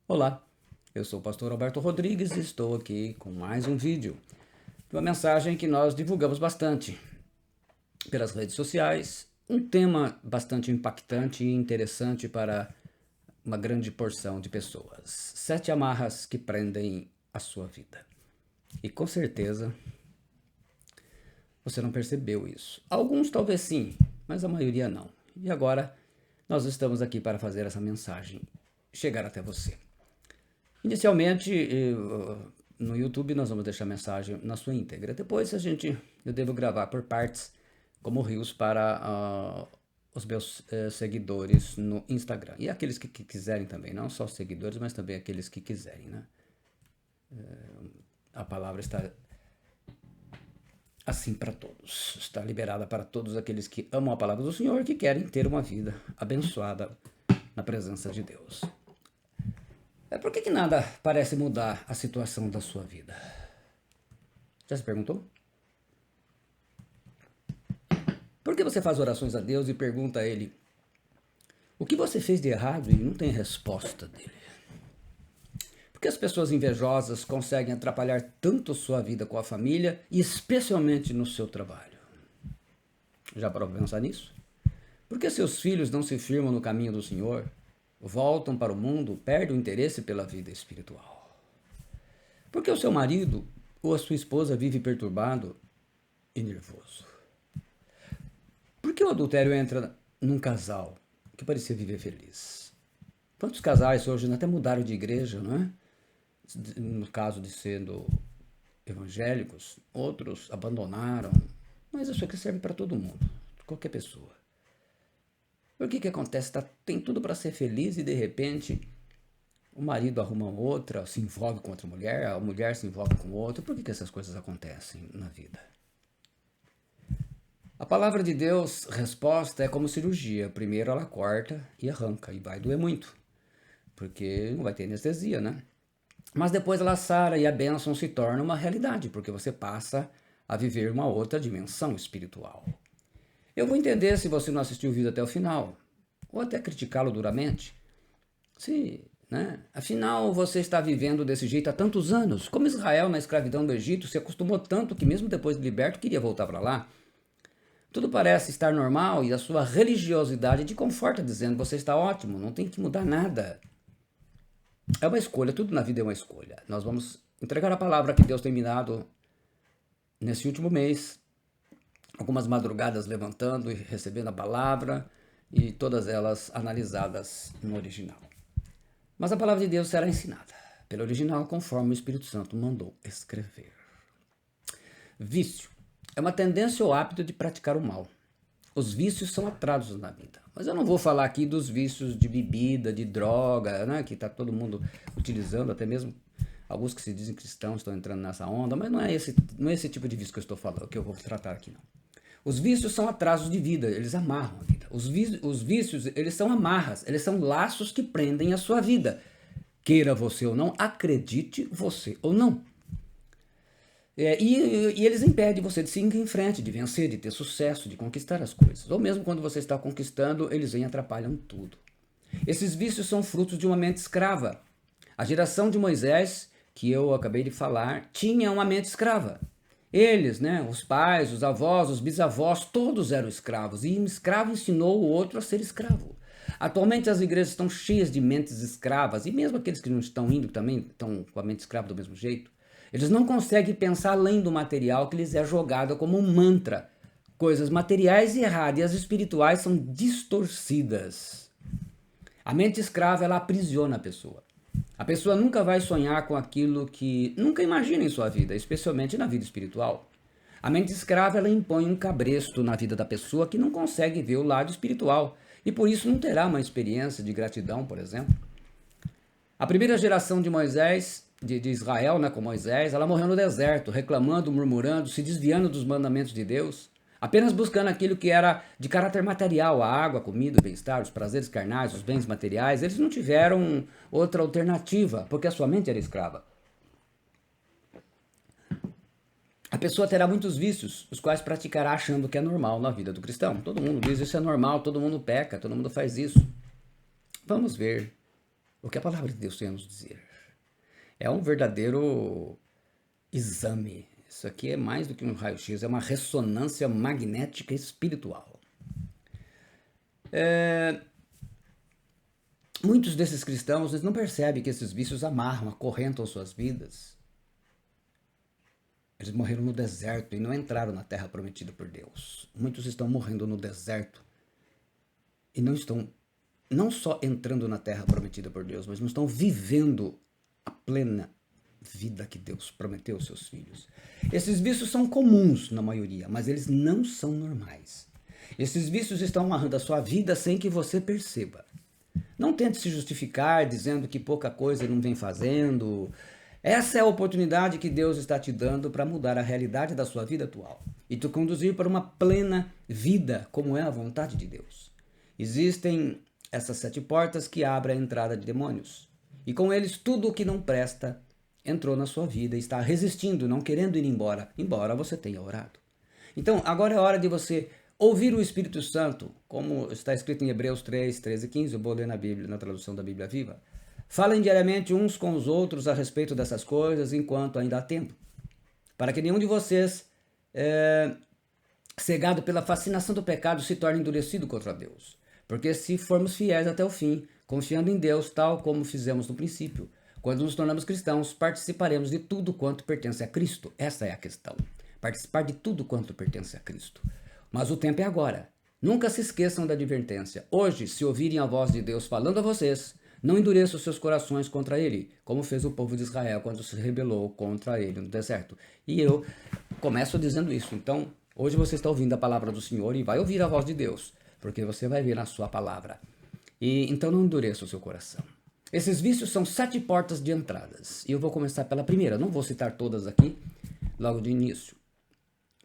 Olá, eu sou o pastor Alberto Rodrigues e estou aqui com mais um vídeo de uma mensagem que nós divulgamos bastante pelas redes sociais, um tema bastante impactante e interessante para uma grande porção de pessoas. 7 amarras que prendem a sua vida. E com certeza você não percebeu isso. Alguns talvez sim, mas a maioria não. E agora nós estamos aqui para fazer essa mensagem chegar até você. Inicialmente, no YouTube nós vamos deixar a mensagem na sua íntegra. Depois eu devo gravar por partes, como rios para os meus seguidores no Instagram. E aqueles que quiserem também, não só os seguidores, mas também aqueles que quiserem, né? A palavra está assim para todos. Está liberada para todos aqueles que amam a palavra do Senhor e que querem ter uma vida abençoada na presença de Deus. Por que nada parece mudar a situação da sua vida? Já se perguntou? Por que você faz orações a Deus e pergunta a Ele o que você fez de errado e não tem resposta dele? Por que as pessoas invejosas conseguem atrapalhar tanto sua vida com a família e especialmente no seu trabalho? Já parou para pensar nisso? Por que seus filhos não se firmam no caminho do Senhor? Voltam para o mundo, perdem o interesse pela vida espiritual? Por que o seu marido ou a sua esposa vive perturbado e nervoso? Por que o adultério entra num casal que parecia viver feliz? Quantos casais hoje até mudaram de igreja, não é? No caso de sendo evangélicos, outros abandonaram. Mas isso aqui serve para todo mundo, qualquer pessoa. O que acontece? Tem tudo para ser feliz e de repente o marido arruma outra, se envolve com outra mulher, a mulher se envolve com outra. Por que essas coisas acontecem na vida? A palavra de Deus, resposta, é como cirurgia. Primeiro ela corta e arranca, e vai doer muito, porque não vai ter anestesia, né? Mas depois ela sara e a bênção se torna uma realidade, porque você passa a viver uma outra dimensão espiritual. Eu vou entender se você não assistiu o vídeo até o final, ou até criticá-lo duramente. Se, né? Afinal, você está vivendo desse jeito há tantos anos. Como Israel na escravidão do Egito se acostumou tanto que mesmo depois de liberto queria voltar para lá. Tudo parece estar normal e a sua religiosidade te conforta dizendo você está ótimo, não tem que mudar nada. É uma escolha, tudo na vida é uma escolha. Nós vamos entregar a palavra que Deus tem me dado nesse último mês. Algumas madrugadas levantando e recebendo a palavra e todas elas analisadas no original. Mas a palavra de Deus será ensinada pelo original conforme o Espírito Santo mandou escrever. Vício é uma tendência ou hábito de praticar o mal. Os vícios são atrasos na vida. Mas eu não vou falar aqui dos vícios de bebida, de droga, né, que está todo mundo utilizando, até mesmo alguns que se dizem cristãos estão entrando nessa onda, mas não é esse tipo de vício que eu estou falando, que eu vou tratar aqui não. Os vícios são atrasos de vida, eles amarram a vida. Os vícios, eles são amarras, eles são laços que prendem a sua vida. Queira você ou não, acredite você ou não. E eles impedem você de seguir em frente, de vencer, de ter sucesso, de conquistar as coisas. Ou mesmo quando você está conquistando, eles vêm e atrapalham tudo. Esses vícios são frutos de uma mente escrava. A geração de Moisés, que eu acabei de falar, tinha uma mente escrava. Eles, né, os pais, os avós, os bisavós, todos eram escravos. E um escravo ensinou o outro a ser escravo. Atualmente as igrejas estão cheias de mentes escravas. E mesmo aqueles que não estão indo também estão com a mente escrava do mesmo jeito. Eles não conseguem pensar além do material que lhes é jogado como um mantra. Coisas materiais e erradas, e as espirituais são distorcidas. A mente escrava, ela aprisiona a pessoa. A pessoa nunca vai sonhar com aquilo que nunca imagina em sua vida, especialmente na vida espiritual. A mente escrava, ela impõe um cabresto na vida da pessoa que não consegue ver o lado espiritual. E por isso não terá uma experiência de gratidão, por exemplo. A primeira geração de Moisés, de Israel, né, com Moisés, ela morreu no deserto, reclamando, murmurando, se desviando dos mandamentos de Deus, apenas buscando aquilo que era de caráter material, a água, a comida, o bem-estar, os prazeres carnais, os bens materiais. Eles não tiveram outra alternativa, porque a sua mente era escrava. A pessoa terá muitos vícios, os quais praticará achando que é normal na vida do cristão. Todo mundo diz isso é normal, todo mundo peca, todo mundo faz isso. Vamos ver o que a palavra de Deus tem a nos dizer. É um verdadeiro exame. Isso aqui é mais do que um raio-x, é uma ressonância magnética espiritual. Muitos desses cristãos eles não percebem que esses vícios amarram, acorrentam suas vidas. Eles morreram no deserto e não entraram na terra prometida por Deus. Muitos estão morrendo no deserto e não estão não só entrando na terra prometida por Deus, mas não estão vivendo a plena vida que Deus prometeu aos seus filhos. Esses vícios são comuns na maioria, mas eles não são normais. Esses vícios estão amarrando a sua vida sem que você perceba. Não tente se justificar dizendo que pouca coisa ele não vem fazendo. Essa é a oportunidade que Deus está te dando para mudar a realidade da sua vida atual e te conduzir para uma plena vida, como é a vontade de Deus. Existem essas 7 portas que abrem a entrada de demônios. E com eles tudo o que não presta entrou na sua vida e está resistindo, não querendo ir embora você tenha orado. Então, agora é hora de você ouvir o Espírito Santo, como está escrito em Hebreus 3, 13 e 15, eu vou ler na Bíblia, na tradução da Bíblia Viva. Falem diariamente uns com os outros a respeito dessas coisas enquanto ainda há tempo, para que nenhum de vocês, cegado pela fascinação do pecado, se torne endurecido contra Deus. Porque se formos fiéis até o fim, confiando em Deus, tal como fizemos no princípio, quando nos tornamos cristãos, participaremos de tudo quanto pertence a Cristo. Essa é a questão. Participar de tudo quanto pertence a Cristo. Mas o tempo é agora. Nunca se esqueçam da advertência. Hoje, se ouvirem a voz de Deus falando a vocês, não endureçam seus corações contra ele, como fez o povo de Israel quando se rebelou contra ele no deserto. E eu começo dizendo isso. Então, hoje você está ouvindo a palavra do Senhor e vai ouvir a voz de Deus, porque você vai ver na sua palavra. E então não endureça o seu coração. Esses vícios são 7 portas de entradas. E eu vou começar pela primeira. Não vou citar todas aqui logo de início.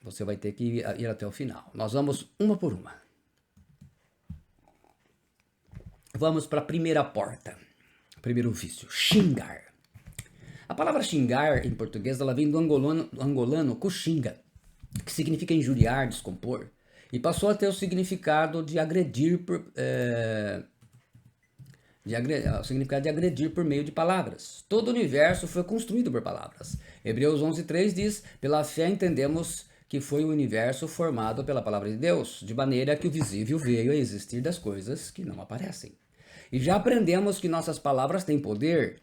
Você vai ter que ir até o final. Nós vamos uma por uma. Vamos para a primeira porta. Primeiro vício, xingar. A palavra xingar, em português, ela vem do angolano kuxinga, que significa injuriar, descompor, e passou a ter o significado de agredir por meio de palavras. Todo o universo foi construído por palavras. Hebreus 11:3 diz: pela fé entendemos que foi o universo formado pela palavra de Deus, de maneira que o visível veio a existir das coisas que não aparecem. E já aprendemos que nossas palavras têm poder.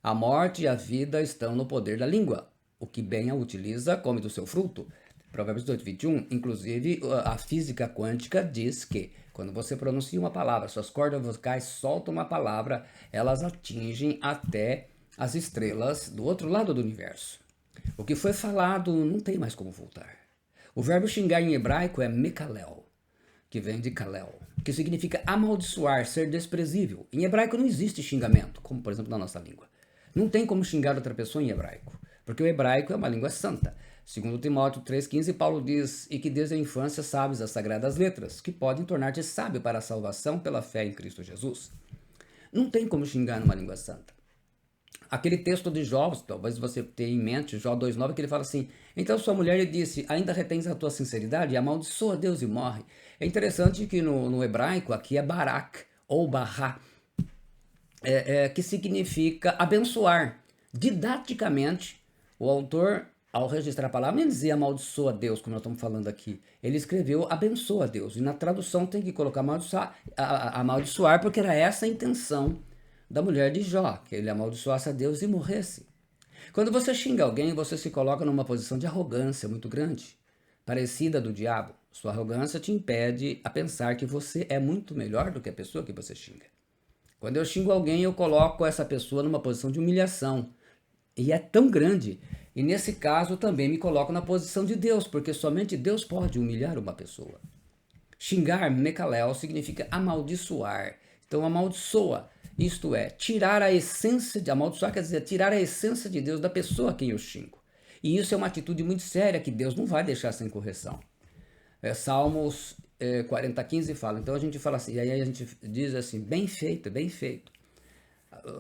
A morte e a vida estão no poder da língua. O que bem a utiliza come do seu fruto. Provérbios 8:21, inclusive a física quântica diz que quando você pronuncia uma palavra, suas cordas vocais soltam uma palavra, elas atingem até as estrelas do outro lado do universo. O que foi falado não tem mais como voltar. O verbo xingar em hebraico é mekalel, que vem de kalel, que significa amaldiçoar, ser desprezível. Em hebraico não existe xingamento, como por exemplo na nossa língua. Não tem como xingar outra pessoa em hebraico, porque o hebraico é uma língua santa. Segundo Timóteo 3,15, Paulo diz: e que desde a infância sabes as sagradas letras, que podem tornar-te sábio para a salvação pela fé em Cristo Jesus. Não tem como xingar numa língua santa. Aquele texto de Jó, talvez você tenha em mente, Jó 2,9, que ele fala assim: então sua mulher lhe disse, ainda retens a tua sinceridade? E amaldiçoa Deus e morre. É interessante que no hebraico aqui é barak, ou bará, que significa abençoar. Didaticamente, o autor, ao registrar a palavra, nem dizia amaldiçoa Deus, como nós estamos falando aqui. Ele escreveu abençoa Deus. E na tradução tem que colocar amaldiçoar, porque era essa a intenção da mulher de Jó, que ele amaldiçoasse a Deus e morresse. Quando você xinga alguém, você se coloca numa posição de arrogância muito grande, parecida do diabo. Sua arrogância te impede a pensar que você é muito melhor do que a pessoa que você xinga. Quando eu xingo alguém, eu coloco essa pessoa numa posição de humilhação. E é tão grande. E nesse caso também me coloco na posição de Deus, porque somente Deus pode humilhar uma pessoa. Xingar, mekalel, significa amaldiçoar. Então amaldiçoa, isto é, tirar a essência de amaldiçoar, quer dizer, tirar a essência de Deus da pessoa a quem eu xingo. E isso é uma atitude muito séria que Deus não vai deixar sem correção. Salmos 40:15 fala, então a gente fala assim, e aí a gente diz assim, bem feito, bem feito.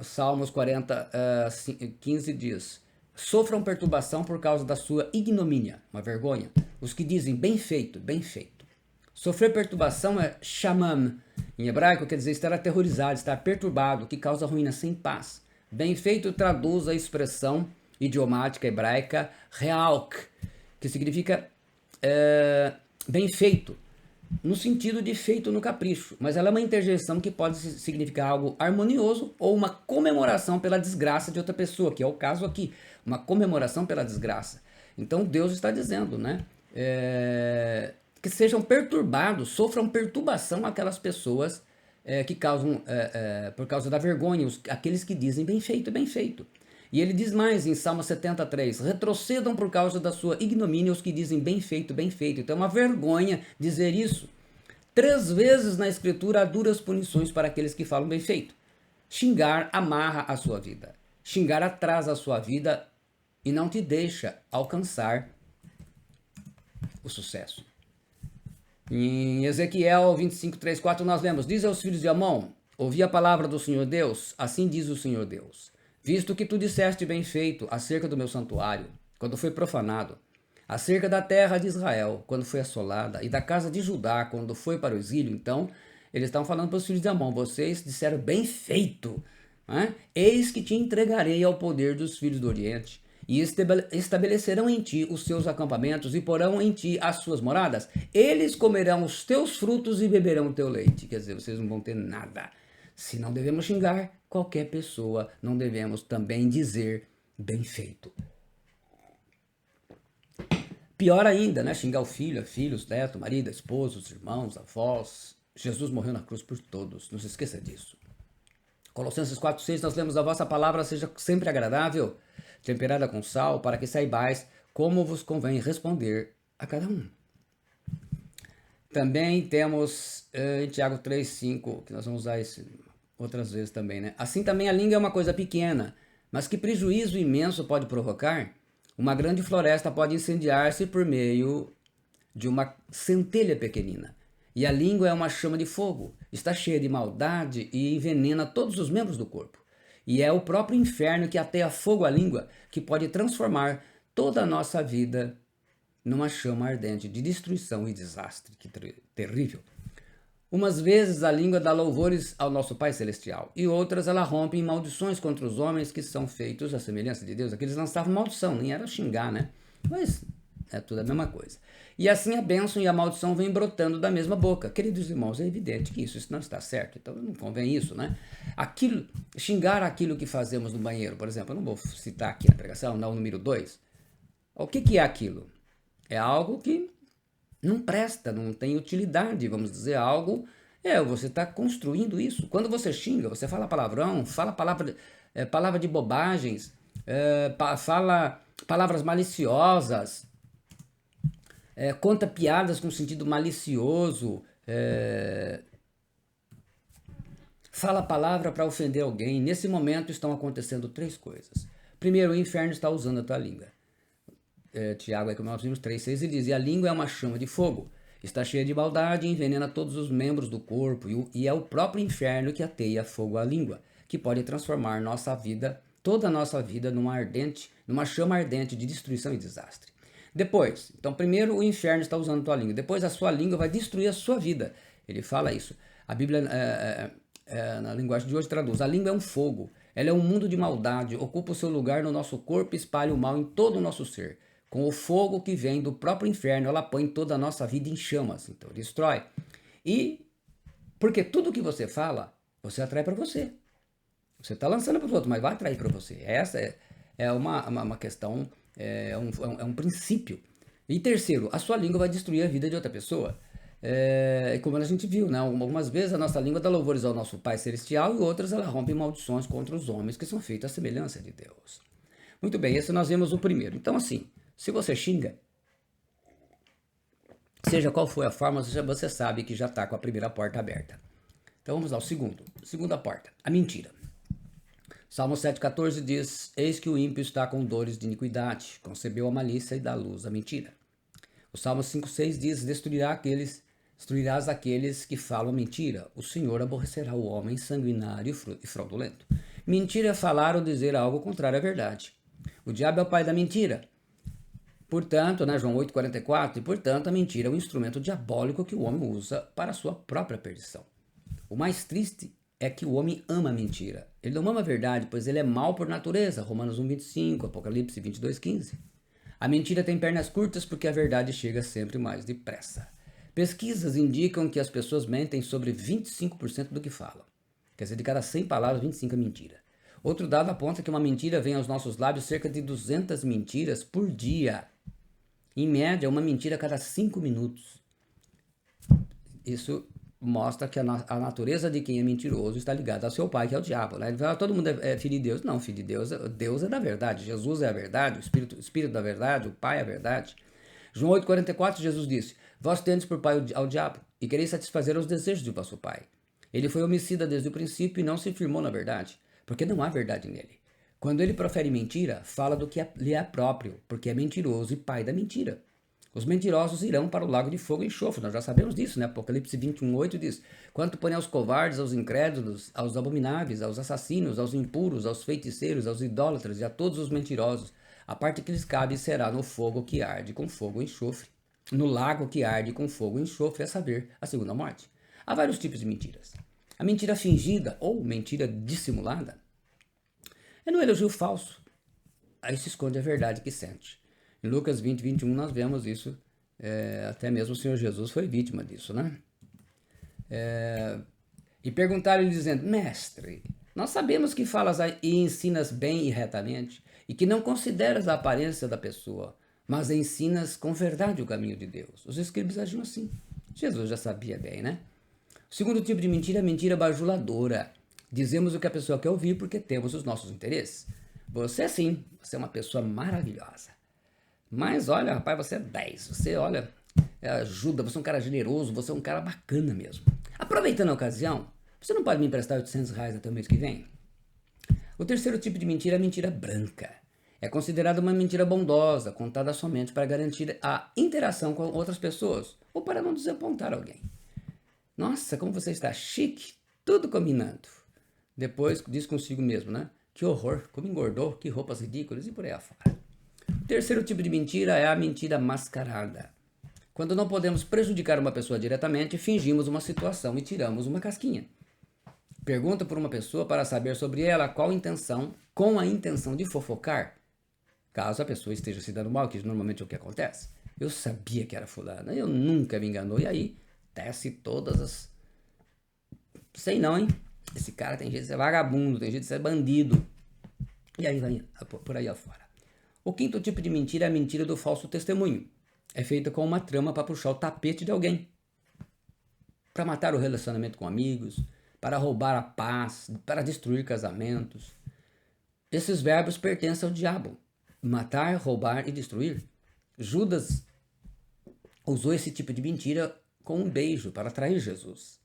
Salmos 40:15 diz: sofram perturbação por causa da sua ignomínia, uma vergonha, os que dizem bem feito, bem feito. Sofrer perturbação é shamam. Em hebraico quer dizer estar aterrorizado, estar perturbado, que causa ruína sem paz. Bem feito traduz a expressão idiomática hebraica realk, que significa bem feito, no sentido de feito no capricho, mas ela é uma interjeição que pode significar algo harmonioso ou uma comemoração pela desgraça de outra pessoa, que é o caso aqui, uma comemoração pela desgraça. Então Deus está dizendo, né, que sejam perturbados, sofram perturbação aquelas pessoas que causam, por causa da vergonha, aqueles que dizem bem feito, bem feito. E ele diz mais em Salmo 73, retrocedam por causa da sua ignomínia os que dizem bem feito, bem feito. Então é uma vergonha dizer isso. 3 vezes na Escritura há duras punições para aqueles que falam bem feito. Xingar amarra a sua vida. Xingar atrasa a sua vida e não te deixa alcançar o sucesso. Em Ezequiel 25, 3, 4 nós lemos, diz aos filhos de Amon, ouvi a palavra do Senhor Deus, assim diz o Senhor Deus. Visto que tu disseste bem feito acerca do meu santuário, quando foi profanado, acerca da terra de Israel, quando foi assolada, e da casa de Judá, quando foi para o exílio, então, eles estão falando para os filhos de Amon, vocês disseram bem feito, né? Eis que te entregarei ao poder dos filhos do Oriente, e estabelecerão em ti os seus acampamentos, e porão em ti as suas moradas. Eles comerão os teus frutos e beberão o teu leite. Quer dizer, vocês não vão ter nada. Se não devemos xingar qualquer pessoa, não devemos também dizer bem feito. Pior ainda, né? Xingar o filho, filhos, neto, marido, esposo, os irmãos, avós. Jesus morreu na cruz por todos, não se esqueça disso. Colossenses 4,6 nós lemos, a vossa palavra seja sempre agradável, temperada com sal, para que saibais como vos convém responder a cada um. Também temos em Tiago 3,5, que nós vamos usar isso outras vezes também, né? Assim também a língua é uma coisa pequena, mas que prejuízo imenso pode provocar? Uma grande floresta pode incendiar-se por meio de uma centelha pequenina. E a língua é uma chama de fogo, está cheia de maldade e envenena todos os membros do corpo. E é o próprio inferno que ateia fogo à língua, que pode transformar toda a nossa vida numa chama ardente de destruição e desastre. Que terrível. Umas vezes a língua dá louvores ao nosso Pai Celestial, e outras ela rompe em maldições contra os homens que são feitos à semelhança de Deus. Aqueles lançavam maldição, nem era xingar, né? Mas é tudo a mesma coisa. E assim a bênção e a maldição vêm brotando da mesma boca. Queridos irmãos, é evidente que isso não está certo, então não convém isso, né? Xingar aquilo que fazemos no banheiro, por exemplo, eu não vou citar aqui na pregação, não, o número 2. O que é aquilo? É algo que não presta, não tem utilidade, vamos dizer, algo. Você está construindo isso. Quando você xinga, você fala palavrão, fala palavra de bobagens, fala palavras maliciosas, conta piadas com sentido malicioso, fala a palavra para ofender alguém. Nesse momento estão acontecendo 3 coisas. Primeiro, o inferno está usando a tua língua. Tiago, como nós vimos, 3,6, ele diz, e a língua é uma chama de fogo, está cheia de maldade e envenena todos os membros do corpo, e é o próprio inferno que ateia fogo à língua, que pode transformar nossa vida, toda a nossa vida, numa chama ardente de destruição e desastre. Depois, então primeiro o inferno está usando a tua língua, depois a sua língua vai destruir a sua vida. Ele fala isso. A Bíblia, na linguagem de hoje, traduz, a língua é um fogo, ela é um mundo de maldade, ocupa o seu lugar no nosso corpo e espalha o mal em todo o nosso ser. Com o fogo que vem do próprio inferno, ela põe toda a nossa vida em chamas, então destrói. E porque tudo que você fala, você atrai para você. Você está lançando para os outros, mas vai atrair para você. Essa é uma questão, é um princípio. E terceiro, a sua língua vai destruir a vida de outra pessoa. Como a gente viu, né? Algumas vezes a nossa língua dá louvores ao nosso Pai Celestial e outras ela rompe maldições contra os homens que são feitos à semelhança de Deus. Muito bem, esse nós vemos o primeiro. Então assim, se você xinga, seja qual for a forma, você sabe que já está com a primeira porta aberta. Então vamos ao segundo. Segunda porta, a mentira. Salmo 7,14 diz, eis que o ímpio está com dores de iniquidade, concebeu a malícia e dá luz à mentira. O Salmo 5,6 diz, destruirás aqueles que falam mentira. O Senhor aborrecerá o homem sanguinário e fraudulento. Mentira é falar ou dizer algo contrário à verdade. O diabo é o pai da mentira. portanto, né, João 8,44, e portanto a mentira é um instrumento diabólico que o homem usa para a sua própria perdição. O mais triste é que o homem ama a mentira. Ele não ama a verdade, pois ele é mau por natureza. Romanos 1,25, Apocalipse 22,15. A mentira tem pernas curtas porque a verdade chega sempre mais depressa. Pesquisas indicam que as pessoas mentem sobre 25% do que falam. Quer dizer, de cada 100 palavras, 25 é mentira. Outro dado aponta que uma mentira vem aos nossos lábios cerca de 200 mentiras por dia. Em média, uma mentira a cada 5 minutos. Isso mostra que a natureza de quem é mentiroso está ligada ao seu pai, que é o diabo. Né? Ele fala, todo mundo é filho de Deus. Não, filho de Deus, Deus é da verdade. Jesus é a verdade, o Espírito da verdade, o Pai é a verdade. João 8,44, Jesus disse, vós tendes por pai ao diabo, e quereis satisfazer os desejos de vosso pai. Ele foi homicida desde o princípio e não se firmou na verdade, porque não há verdade nele. Quando ele profere mentira, fala do que lhe é próprio, porque é mentiroso e pai da mentira. Os mentirosos irão para o lago de fogo e enxofre. Nós já sabemos disso, né? Apocalipse 21,8 diz, quanto porém aos covardes, aos incrédulos, aos abomináveis, aos assassinos, aos impuros, aos feiticeiros, aos idólatras e a todos os mentirosos, a parte que lhes cabe será no fogo que arde com fogo e enxofre. No lago que arde com fogo e enxofre, a saber, a segunda morte. Há vários tipos de mentiras. A mentira fingida ou mentira dissimulada é no elogio falso. Aí se esconde a verdade que sente. Em Lucas 20:21 nós vemos isso, até mesmo o Senhor Jesus foi vítima disso, né? E perguntaram-lhe dizendo, mestre, nós sabemos que falas e ensinas bem e retamente, e que não consideras a aparência da pessoa, mas ensinas com verdade o caminho de Deus. Os escribas agiam assim. Jesus já sabia bem, né? O segundo tipo de mentira é a mentira bajuladora. Dizemos o que a pessoa quer ouvir porque temos os nossos interesses. Você sim, você é uma pessoa maravilhosa. Mas olha, rapaz, você é 10. Você, olha, ajuda, você é um cara generoso, você é um cara bacana mesmo. Aproveitando a ocasião, você não pode me emprestar R$ 800 até o mês que vem? O terceiro tipo de mentira é a mentira branca. É considerada uma mentira bondosa, contada somente para garantir a interação com outras pessoas ou para não desapontar alguém. Nossa, como você está chique, tudo combinando. Depois diz consigo mesmo, né? Que horror, como engordou, que roupas ridículas e por aí afora. O terceiro tipo de mentira é a mentira mascarada. Quando não podemos prejudicar uma pessoa diretamente, fingimos uma situação e tiramos uma casquinha. Pergunta por uma pessoa para saber sobre ela qual intenção, com a intenção de fofocar, caso a pessoa esteja se dando mal, que normalmente é o que acontece. Eu sabia que era fulana, eu nunca me enganou, e aí tece todas as... Sei não, hein? Esse cara tem jeito de ser vagabundo, tem jeito de ser bandido. E aí vai por aí afora. O quinto tipo de mentira é a mentira do falso testemunho. É feita com uma trama para puxar o tapete de alguém, para matar o relacionamento com amigos, para roubar a paz, para destruir casamentos. Esses verbos pertencem ao diabo. Matar, roubar e destruir. Judas usou esse tipo de mentira com um beijo para atrair Jesus.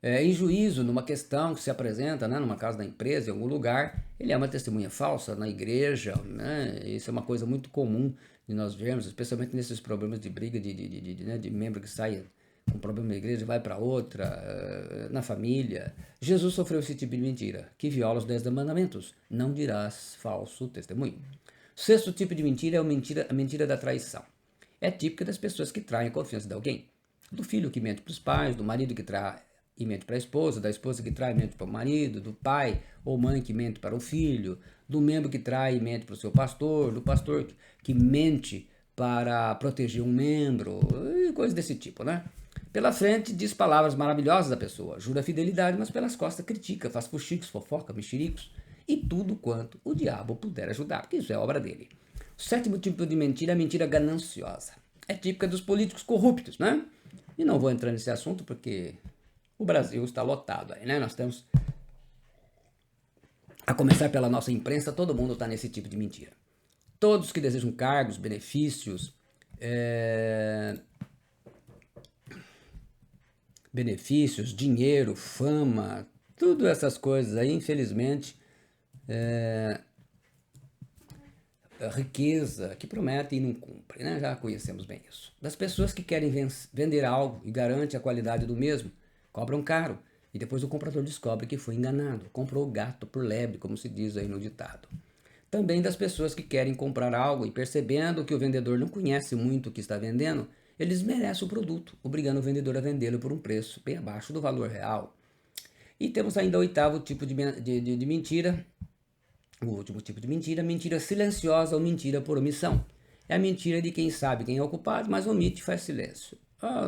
Em juízo, numa questão que se apresenta, né, numa casa da empresa, em algum lugar, ele é uma testemunha falsa na igreja, né? Isso é uma coisa muito comum de nós vermos, especialmente nesses problemas de briga de membro que sai com problema na igreja e vai para outra, na família. Jesus sofreu esse tipo de mentira, que viola os 10 mandamentos. Não dirás falso testemunho. O sexto tipo de mentira é a mentira da traição. É típica das pessoas que traem a confiança de alguém. Do filho que mente para os pais, do marido que trai e mente para a esposa, da esposa que trai e mente para o marido, do pai ou mãe que mente para o filho, do membro que trai e mente para o seu pastor, do pastor que mente para proteger um membro, e coisas desse tipo, né? Pela frente diz palavras maravilhosas da pessoa, jura fidelidade, mas pelas costas critica, faz fuxicos, fofoca, mexericos e tudo quanto o diabo puder ajudar, porque isso é obra dele. O sétimo tipo de mentira é a mentira gananciosa. É típica dos políticos corruptos, né? E não vou entrar nesse assunto porque o Brasil está lotado aí, né? Nós temos, a começar pela nossa imprensa, todo mundo está nesse tipo de mentira. Todos que desejam cargos, benefícios, dinheiro, fama, tudo essas coisas aí, infelizmente, riqueza que promete e não cumpre, né? Já conhecemos bem isso. Das pessoas que querem vender algo e garante a qualidade do mesmo, cobram caro e depois o comprador descobre que foi enganado, comprou o gato por lebre, como se diz aí no ditado. também das pessoas que querem comprar algo e percebendo que o vendedor não conhece muito o que está vendendo, eles merecem o produto, obrigando o vendedor a vendê-lo por um preço bem abaixo do valor real. E temos ainda o oitavo tipo de mentira, o último tipo de mentira, mentira silenciosa ou mentira por omissão. É a mentira de quem sabe quem é o culpado, mas omite e faz silêncio.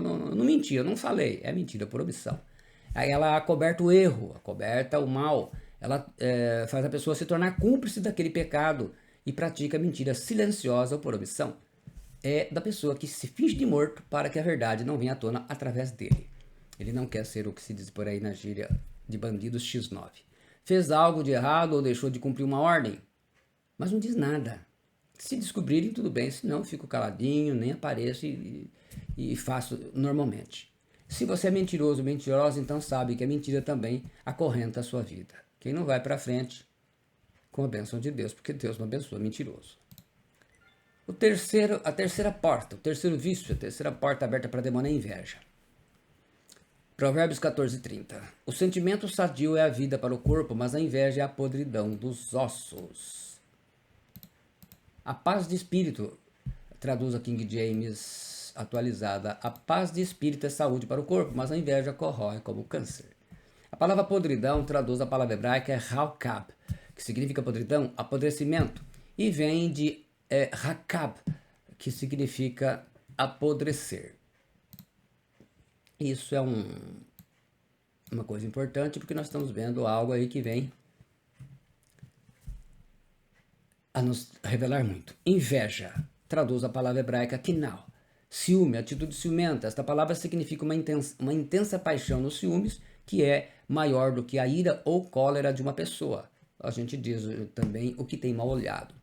Não menti, eu não falei. É mentira por omissão. Aí ela acoberta o erro, acoberta o mal. Ela faz a pessoa se tornar cúmplice daquele pecado e pratica mentira silenciosa ou por omissão. É da pessoa que se finge de morto para que a verdade não venha à tona através dele. Ele não quer ser o que se diz por aí na gíria de bandidos X9. Fez algo de errado ou deixou de cumprir uma ordem, mas não diz nada. Se descobrirem, tudo bem, se não, fico caladinho, nem apareço e faço normalmente. Se você é mentiroso, mentirosa, então sabe que a mentira também acorrenta a sua vida. Quem não vai para frente com a bênção de Deus, porque Deus não abençoa mentiroso. A terceira porta, o terceiro vício, a terceira porta aberta para demônio é a inveja. Provérbios 14:30. O sentimento sadio é a vida para o corpo, mas a inveja é a podridão dos ossos. A paz de espírito, traduz a King James atualizada, a paz de espírito é saúde para o corpo, mas a inveja corrói como câncer. A palavra podridão traduz a palavra hebraica hakab, que significa podridão, apodrecimento, e vem de hakab, que significa apodrecer. Isso é uma coisa importante porque nós estamos vendo algo aí que vem a nos revelar muito. Inveja traduz a palavra hebraica kinal. Ciúme, atitude ciumenta. Esta palavra significa uma intensa paixão nos ciúmes que é maior do que a ira ou cólera de uma pessoa. A gente diz também o que tem mal olhado.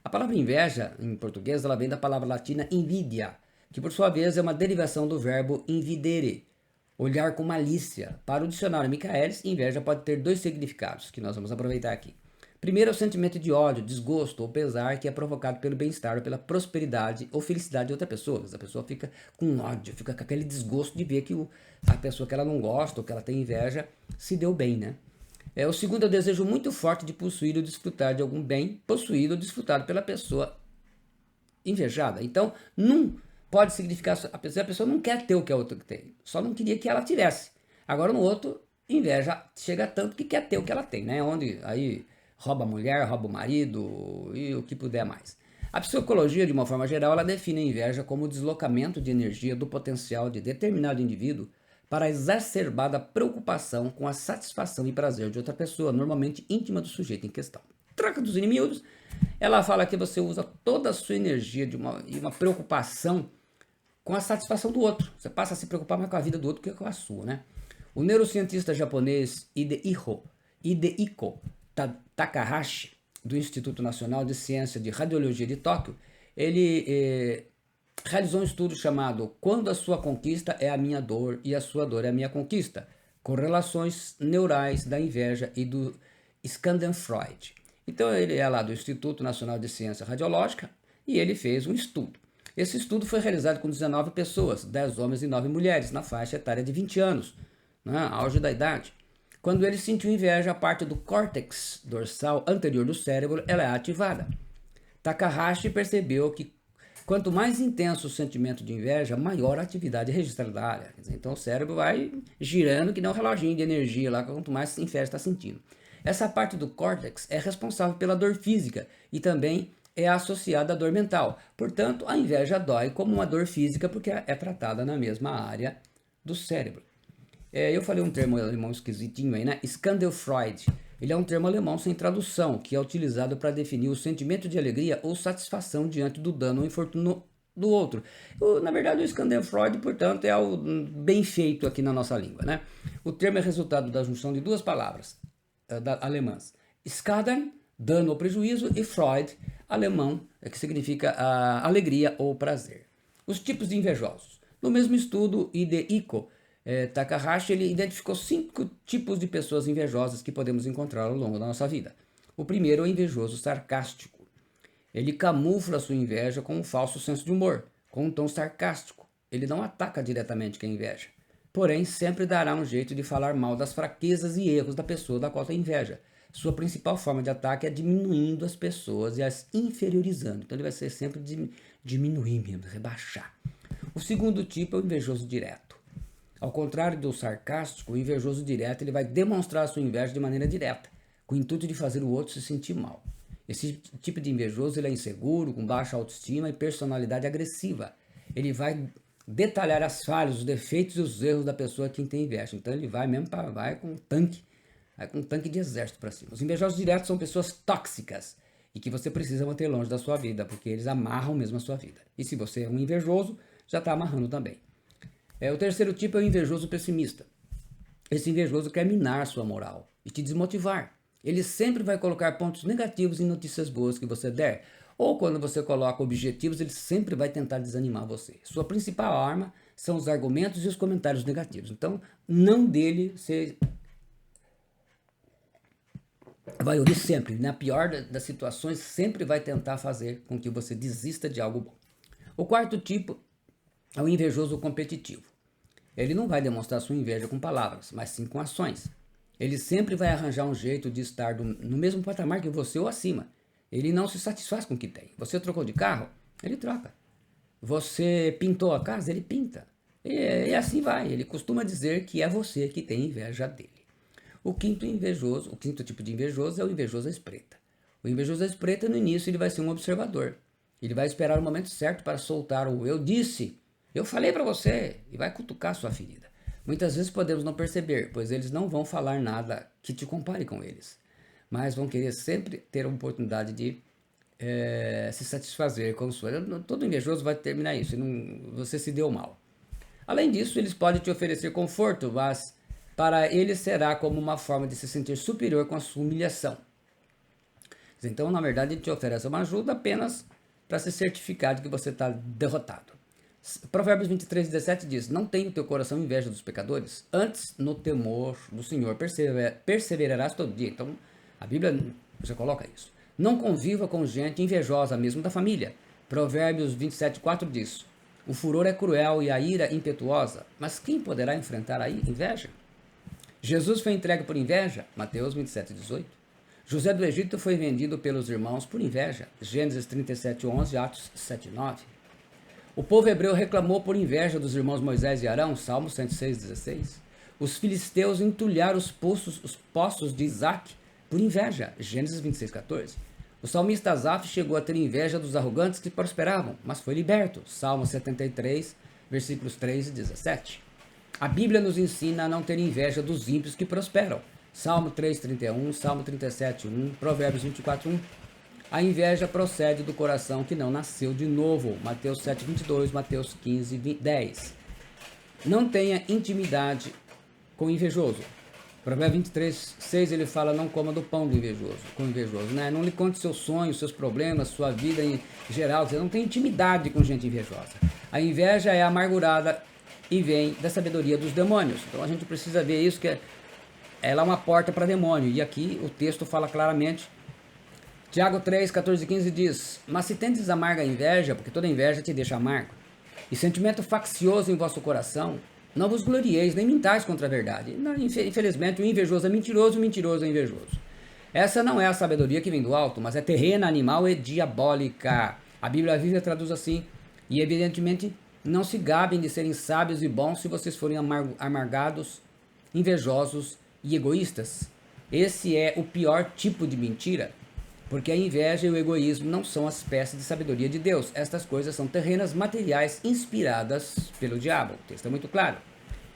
A palavra inveja, em português, ela vem da palavra latina invidia, que por sua vez é uma derivação do verbo invidere, olhar com malícia. Para o dicionário Michaelis, inveja pode ter dois significados, que nós vamos aproveitar aqui. Primeiro é o sentimento de ódio, desgosto ou pesar que é provocado pelo bem-estar ou pela prosperidade ou felicidade de outra pessoa. A pessoa fica com ódio, fica com aquele desgosto de ver que a pessoa que ela não gosta ou que ela tem inveja se deu bem, né? O segundo é o desejo muito forte de possuir ou desfrutar de algum bem possuído ou desfrutado pela pessoa invejada. Então, não pode significar, a pessoa não quer ter o que a outra tem, só não queria que ela tivesse. Agora no outro, inveja chega tanto que quer ter o que ela tem, né? Onde aí rouba a mulher, rouba o marido e o que puder mais. A psicologia, de uma forma geral, ela define a inveja como o deslocamento de energia do potencial de determinado indivíduo para a exacerbada preocupação com a satisfação e prazer de outra pessoa, normalmente íntima do sujeito em questão. Troca dos inimigos, ela fala que você usa toda a sua energia de uma preocupação com a satisfação do outro. Você passa a se preocupar mais com a vida do outro que com a sua, né? O neurocientista japonês Hidehiko Takahashi, do Instituto Nacional de Ciência de Radiologia de Tóquio, ele realizou um estudo chamado Quando a sua conquista é a minha dor e a sua dor é a minha conquista, correlações neurais da inveja e do Schadenfreude. Então ele é lá do Instituto Nacional de Ciência Radiológica e ele fez um estudo. Esse estudo foi realizado com 19 pessoas, 10 homens e 9 mulheres, na faixa etária de 20 anos, né, auge da idade. Quando ele sentiu inveja, a parte do córtex dorsal anterior do cérebro ela é ativada. Takahashi percebeu que quanto mais intenso o sentimento de inveja, maior a atividade registrada da área. Então o cérebro vai girando que nem um reloginho de energia lá, quanto mais inveja está sentindo. Essa parte do córtex é responsável pela dor física e também é associada à dor mental. Portanto, a inveja dói como uma dor física porque é tratada na mesma área do cérebro. Eu falei um termo alemão esquisitinho aí, né? Schadenfreude. Ele é um termo alemão sem tradução, que é utilizado para definir o sentimento de alegria ou satisfação diante do dano ou infortúnio do outro. Na verdade, o Schadenfreude, portanto, é algo bem feito aqui na nossa língua, né? O termo é resultado da junção de duas palavras alemãs. Schaden, dano ou prejuízo, e Freude, alemão, que significa alegria ou prazer. Os tipos de invejosos. No mesmo estudo, Hidehiko Takahashi ele identificou 5 tipos de pessoas invejosas que podemos encontrar ao longo da nossa vida. O primeiro é o invejoso sarcástico. Ele camufla sua inveja com um falso senso de humor, com um tom sarcástico. Ele não ataca diretamente quem inveja. porém sempre dará um jeito de falar mal das fraquezas e erros da pessoa da qual tem inveja. Sua principal forma de ataque é diminuindo as pessoas e as inferiorizando. Então ele vai ser sempre diminuir mesmo, rebaixar. O segundo tipo é o invejoso direto. Ao contrário do sarcástico, o invejoso direto ele vai demonstrar a sua inveja de maneira direta, com o intuito de fazer o outro se sentir mal. Esse tipo de invejoso ele é inseguro, com baixa autoestima e personalidade agressiva. Ele vai detalhar as falhas, os defeitos e os erros da pessoa a quem tem inveja. Então ele vai mesmo vai com um tanque de exército para cima. Os invejosos diretos são pessoas tóxicas e que você precisa manter longe da sua vida, porque eles amarram mesmo a sua vida. E se você é um invejoso, já está amarrando também. O terceiro tipo é o invejoso pessimista. Esse invejoso quer minar sua moral e te desmotivar. Ele sempre vai colocar pontos negativos em notícias boas que você der. Ou quando você coloca objetivos, ele sempre vai tentar desanimar você. Sua principal arma são os argumentos e os comentários negativos. Então, não dele você vai ouvir sempre. Na pior das situações, sempre vai tentar fazer com que você desista de algo bom. O quarto tipo é o invejoso competitivo. Ele não vai demonstrar sua inveja com palavras, mas sim com ações. Ele sempre vai arranjar um jeito de estar no mesmo patamar que você ou acima. Ele não se satisfaz com o que tem. Você trocou de carro? Ele troca. Você pintou a casa? Ele pinta. E assim vai. Ele costuma dizer que é você que tem inveja dele. O quinto tipo de invejoso é o invejoso à espreita. O invejoso à espreita, no início, ele vai ser um observador. Ele vai esperar o momento certo para soltar o eu disse, eu falei para você, e vai cutucar sua ferida. Muitas vezes podemos não perceber, pois eles não vão falar nada que te compare com eles, mas vão querer sempre ter a oportunidade de se satisfazer com sua. Todo invejoso vai terminar isso, você se deu mal. Além disso, eles podem te oferecer conforto, mas para eles será como uma forma de se sentir superior com a sua humilhação. Então, na verdade, ele te oferece uma ajuda apenas para se certificar de que você está derrotado. Provérbios 23:17 diz: não tenha o teu coração inveja dos pecadores, antes no temor do Senhor perseverarás todo dia. Então, a Bíblia já coloca isso. Não conviva com gente invejosa, mesmo da família. Provérbios 27:4 diz: o furor é cruel e a ira impetuosa, mas quem poderá enfrentar a inveja? Jesus foi entregue por inveja, Mateus 27:18. José do Egito foi vendido pelos irmãos por inveja, Gênesis 37:11, Atos 7:9. O povo hebreu reclamou por inveja dos irmãos Moisés e Arão, Salmo 106:16. Os filisteus entulharam os poços de Isaac por inveja, Gênesis 26:14. O salmista Asaf chegou a ter inveja dos arrogantes que prosperavam, mas foi liberto, Salmo 73, versículos 3 e 17. A Bíblia nos ensina a não ter inveja dos ímpios que prosperam, Salmo 3:31, Salmo 37:1, Provérbios 24:1. A inveja procede do coração que não nasceu de novo. Mateus 7:22, Mateus 15:10. Não tenha intimidade com o invejoso. Provérbios 23:6 ele fala: não coma do pão do invejoso, com o invejoso, né? Não lhe conte seus sonhos, seus problemas, sua vida em geral. Você não tem intimidade com gente invejosa. A inveja é amargurada e vem da sabedoria dos demônios. Então a gente precisa ver isso, que ela é uma porta para demônio. E aqui o texto fala claramente. Tiago 3, 14 e 15 diz: mas se tendes amarga inveja, porque toda inveja te deixa amargo, e sentimento faccioso em vosso coração, não vos glorieis, nem mintais contra a verdade. Infelizmente, o invejoso é mentiroso, o mentiroso é invejoso. Essa não é a sabedoria que vem do alto, mas é terrena, animal e diabólica. A Bíblia Viva traduz assim: e evidentemente não se gabem de serem sábios e bons se vocês forem amargados, invejosos e egoístas. Esse é o pior tipo de mentira. Porque a inveja e o egoísmo não são as peças de sabedoria de Deus. Estas coisas são terrenas materiais inspiradas pelo diabo. O texto é muito claro.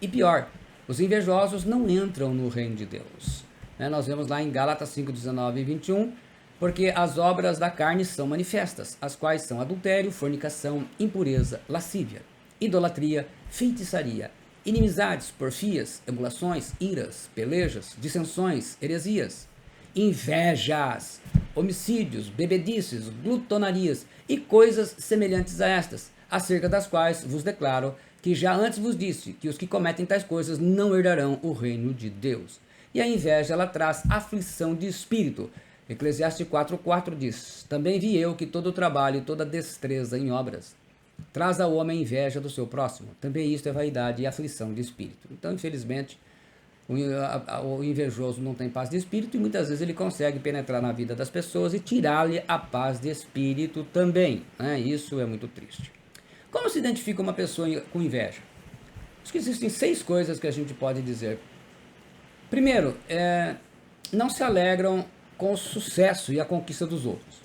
E pior, os invejosos não entram no reino de Deus. Nós vemos lá em Gálatas 5, 19 e 21, porque as obras da carne são manifestas, as quais são adultério, fornicação, impureza, lascívia, idolatria, feitiçaria, inimizades, porfias, emulações, iras, pelejas, dissensões, heresias, invejas, homicídios, bebedices, glutonarias e coisas semelhantes a estas, acerca das quais vos declaro que já antes vos disse que os que cometem tais coisas não herdarão o reino de Deus. E a inveja, ela traz aflição de espírito. Eclesiastes 4:4 diz: também vi eu que todo trabalho e toda destreza em obras traz ao homem a inveja do seu próximo. Também isto é vaidade e aflição de espírito. Então, infelizmente, o invejoso não tem paz de espírito e muitas vezes ele consegue penetrar na vida das pessoas e tirar-lhe a paz de espírito também, né? Isso é muito triste. Como se identifica uma pessoa com inveja? Acho que existem 6 coisas que a gente pode dizer. Primeiro, não se alegram com o sucesso e a conquista dos outros.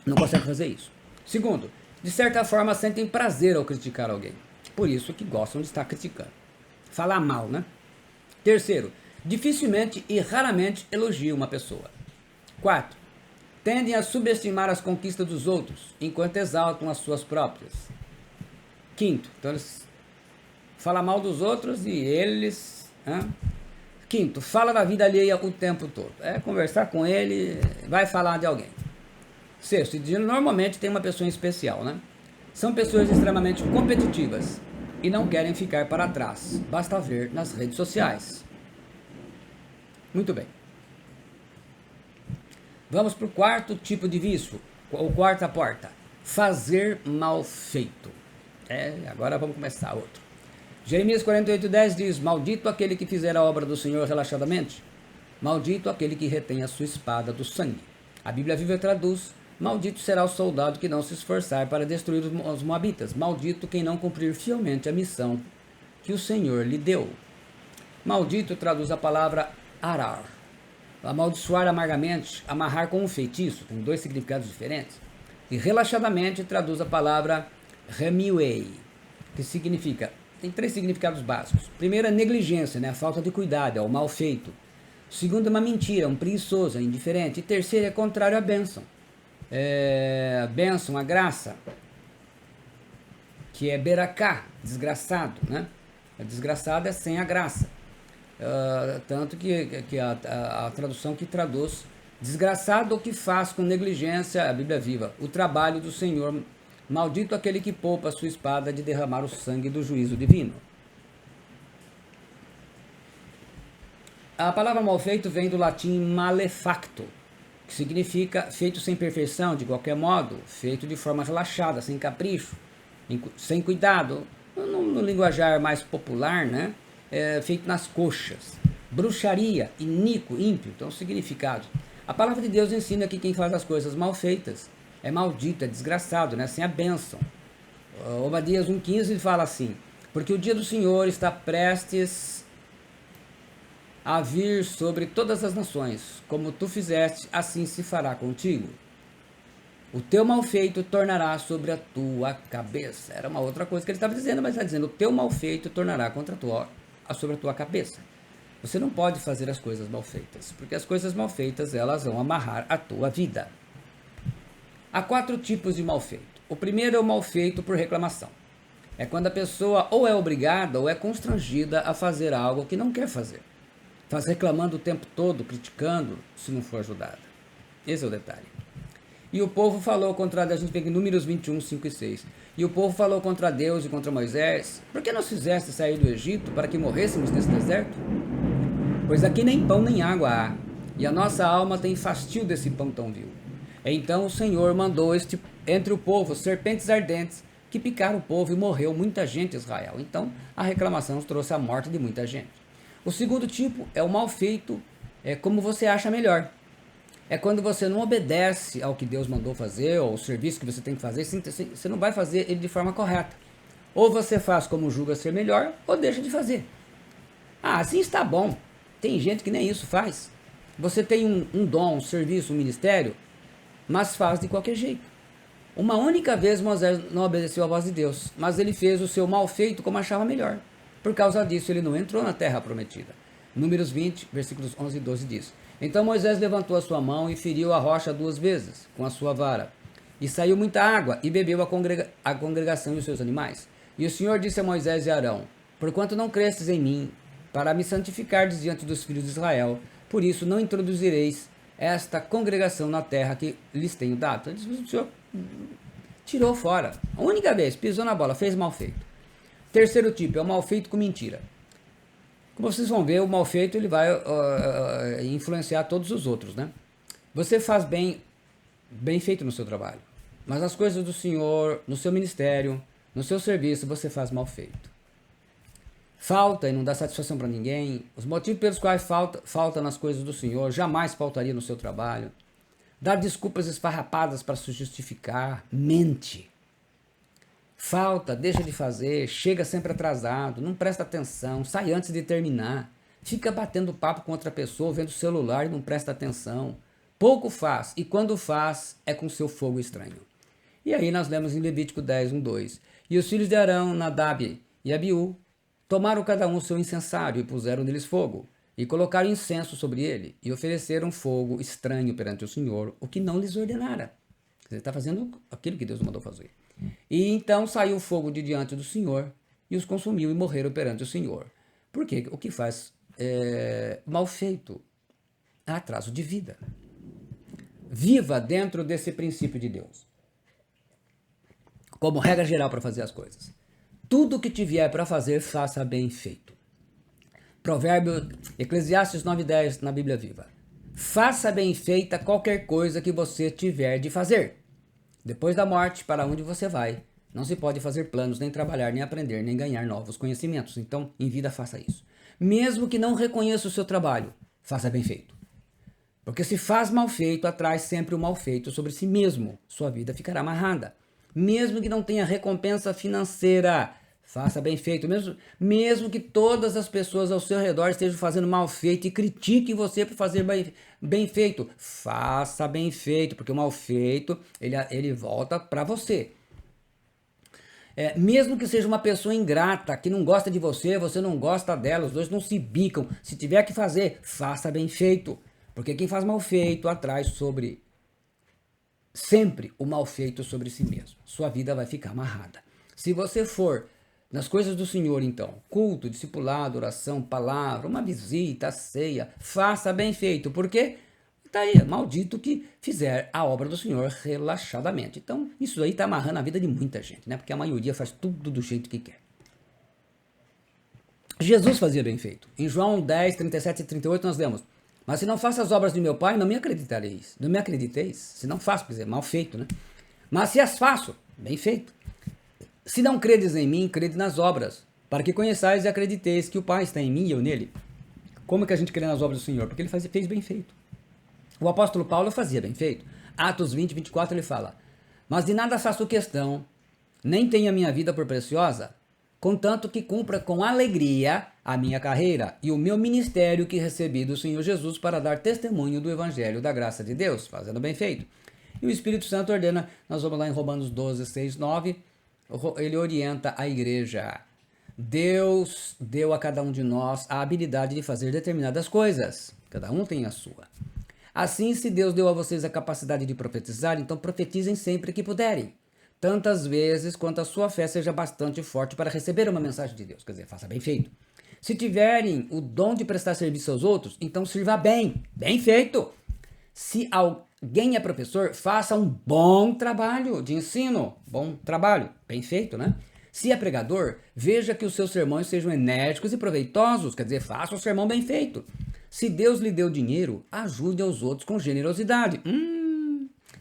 Não conseguem fazer isso. Segundo, de certa forma sentem prazer ao criticar alguém. Por isso que gostam de estar criticando. Falar mal, né? Terceiro, dificilmente e raramente elogiam uma pessoa. 4. Tendem a subestimar as conquistas dos outros, enquanto exaltam as suas próprias. 5. Então eles falam mal dos outros e eles... 5. Fala da vida alheia o tempo todo. Conversar com ele, vai falar de alguém. 6. Normalmente tem uma pessoa especial, né? São pessoas extremamente competitivas e não querem ficar para trás. Basta ver nas redes sociais. Muito bem. Vamos para o 4º tipo de vício, ou 4ª porta. Fazer mal feito. Agora vamos começar outro. Jeremias 48:10 diz: Maldito aquele que fizer a obra do Senhor relaxadamente. Maldito aquele que retém a sua espada do sangue. A Bíblia Viva traduz: Maldito será o soldado que não se esforçar para destruir os moabitas. Maldito quem não cumprir fielmente a missão que o Senhor lhe deu. Maldito traduz a palavra arar. Amaldiçoar amargamente, amarrar com um feitiço, tem 2 significados diferentes. E relaxadamente traduz a palavra remiuei, que significa, tem 3 significados básicos. Primeiro é negligência, né? A falta de cuidado, é o mal feito. Segundo é uma mentira, um preguiçoso, é indiferente. E terceiro é contrário à bênção. Bênção, a graça, que é beracá, desgraçado, né? Desgraçado é sem a graça. Tanto que a tradução que traduz desgraçado o que faz com negligência, a Bíblia Viva, o trabalho do Senhor, maldito aquele que poupa a sua espada de derramar o sangue do juízo divino. A palavra mal feito vem do latim malefacto, que significa feito sem perfeição, de qualquer modo, feito de forma relaxada, sem capricho, sem cuidado, no linguajar mais popular, né? Feito nas coxas. Bruxaria, iníquo, ímpio, então significado. A palavra de Deus ensina que quem faz as coisas mal feitas é maldito, é desgraçado, né? Sem a bênção. Obadias 1,15 fala assim: porque o dia do Senhor está prestes a vir sobre todas as nações, como tu fizeste, assim se fará contigo. O teu mal feito tornará sobre a tua cabeça. Era uma outra coisa que ele estava dizendo, mas está dizendo: o teu mal feito tornará sobre a tua cabeça. Você não pode fazer as coisas mal feitas, porque as coisas mal feitas elas vão amarrar a tua vida. Há 4 tipos de mal feito. O primeiro é o mal feito por reclamação. É quando a pessoa ou é obrigada ou é constrangida a fazer algo que não quer fazer. Faz reclamando o tempo todo, criticando, se não for ajudada. Esse é o detalhe. E o povo falou contra, a gente pega em Números 21, 5 e 6. E o povo falou contra Deus e contra Moisés: por que nos fizeste sair do Egito para que morrêssemos nesse deserto? Pois aqui nem pão nem água há, e a nossa alma tem fastio desse pão tão vil. Então o Senhor mandou entre o povo serpentes ardentes que picaram o povo e morreu muita gente em Israel. Então a reclamação trouxe a morte de muita gente. O segundo tipo é o mal feito, como você acha melhor. É quando você não obedece ao que Deus mandou fazer, ou o serviço que você tem que fazer, você não vai fazer ele de forma correta. Ou você faz como julga ser melhor, ou deixa de fazer. Assim está bom. Tem gente que nem isso faz. Você tem um dom, um serviço, um ministério, mas faz de qualquer jeito. Uma única vez Moisés não obedeceu à voz de Deus, mas ele fez o seu mal feito como achava melhor. Por causa disso, ele não entrou na terra prometida. Números 20, versículos 11 e 12 diz: então Moisés levantou a sua mão e feriu a rocha 2 vezes com a sua vara. E saiu muita água, e bebeu a congregação e os seus animais. E o Senhor disse a Moisés e a Arão: porquanto não crestes em mim, para me santificardes diante dos filhos de Israel, por isso não introduzireis esta congregação na terra que lhes tenho dado. Então, o Senhor tirou fora. A única vez, pisou na bola, fez mal feito. Terceiro tipo, é o mal feito com mentira. Como vocês vão ver, o mal feito ele vai influenciar todos os outros, né? Você faz bem feito no seu trabalho. mas as coisas do Senhor, no seu ministério, no seu serviço, você faz mal feito. Falta e não dá satisfação para ninguém. Os motivos pelos quais falta nas coisas do Senhor, jamais faltaria no seu trabalho. Dá desculpas esfarrapadas para se justificar. Mente. Falta, deixa de fazer, chega sempre atrasado, não presta atenção, sai antes de terminar. Fica batendo papo com outra pessoa, vendo o celular e não presta atenção. Pouco faz, e quando faz, é com seu fogo estranho. E aí nós lemos em Levítico 10, 1, 2. E os filhos de Arão, Nadab e Abiú, tomaram cada um o seu incensário e puseram neles fogo, e colocaram incenso sobre ele, e ofereceram fogo estranho perante o Senhor, o que não lhes ordenara. Você está fazendo aquilo que Deus mandou fazer. E então saiu o fogo de diante do Senhor, e os consumiu e morreram perante o Senhor. Porque o que faz mal feito é atraso de vida. Viva dentro desse princípio de Deus, como regra geral para fazer as coisas. Tudo que te vier para fazer, faça bem feito. Provérbio, Eclesiastes 9:10 na Bíblia Viva. Faça bem feita qualquer coisa que você tiver de fazer. Depois da morte, para onde você vai? Não se pode fazer planos, nem trabalhar, nem aprender, nem ganhar novos conhecimentos. Então, em vida, faça isso. Mesmo que não reconheça o seu trabalho, faça bem feito. Porque se faz mal feito, atrai sempre o mal feito sobre si mesmo. Sua vida ficará amarrada. Mesmo que não tenha recompensa financeira, faça bem feito. Mesmo que todas as pessoas ao seu redor estejam fazendo mal feito e critiquem você por fazer bem feito, faça bem feito, porque o mal feito, ele volta para você. Mesmo que seja uma pessoa ingrata, que não gosta de você, você não gosta dela, os dois não se bicam. Se tiver que fazer, faça bem feito. Porque quem faz mal feito atrai sempre o mal feito sobre si mesmo. Sua vida vai ficar amarrada. Se você for nas coisas do Senhor, então, culto, discipulado, oração, palavra, uma visita, ceia, faça bem feito. Por quê? Está aí, maldito que fizer a obra do Senhor relaxadamente. Então, isso aí está amarrando a vida de muita gente, né? Porque a maioria faz tudo do jeito que quer. Jesus fazia bem feito. Em João 10, 37 e 38 nós lemos: mas se não faço as obras de meu Pai, não me acreditareis. Não me acrediteis. Se não faço, quer dizer, mal feito, né? Mas se as faço, bem feito. Se não credes em mim, crede nas obras, para que conheçais e acrediteis que o Pai está em mim e eu nele. Como é que a gente crê nas obras do Senhor? Porque ele fez bem feito. O apóstolo Paulo fazia bem feito. Atos 20, 24, ele fala: mas de nada faço questão, nem tenho a minha vida por preciosa, contanto que cumpra com alegria a minha carreira e o meu ministério que recebi do Senhor Jesus para dar testemunho do evangelho da graça de Deus, fazendo bem feito. E o Espírito Santo ordena, nós vamos lá em Romanos 12, 6, 9, ele orienta a igreja. Deus deu a cada um de nós a habilidade de fazer determinadas coisas. Cada um tem a sua. Assim, se Deus deu a vocês a capacidade de profetizar, então profetizem sempre que puderem. Tantas vezes quanto a sua fé seja bastante forte para receber uma mensagem de Deus. Quer dizer, faça bem feito. Se tiverem o dom de prestar serviço aos outros, então sirva bem. Bem feito. Se alguém é professor, faça um bom trabalho de ensino. Bom trabalho. Bem feito, né? Se é pregador, veja que os seus sermões sejam enérgicos e proveitosos. Quer dizer, faça um sermão bem feito. Se Deus lhe deu dinheiro, ajude aos outros com generosidade.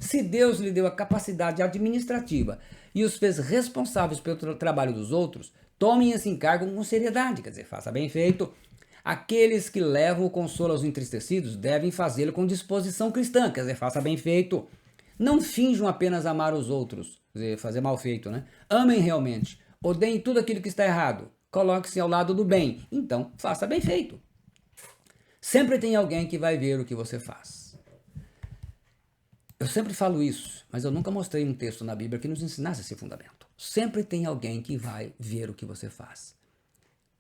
Se Deus lhe deu a capacidade administrativa e os fez responsáveis pelo trabalho dos outros, tomem esse encargo com seriedade, quer dizer, faça bem feito. Aqueles que levam o consolo aos entristecidos devem fazê-lo com disposição cristã, quer dizer, faça bem feito. Não finjam apenas amar os outros, quer dizer, fazer mal feito, né? Amem realmente, odeiem tudo aquilo que está errado, coloque-se ao lado do bem, então faça bem feito. Sempre tem alguém que vai ver o que você faz. Eu sempre falo isso, mas eu nunca mostrei um texto na Bíblia que nos ensinasse esse fundamento. Sempre tem alguém que vai ver o que você faz.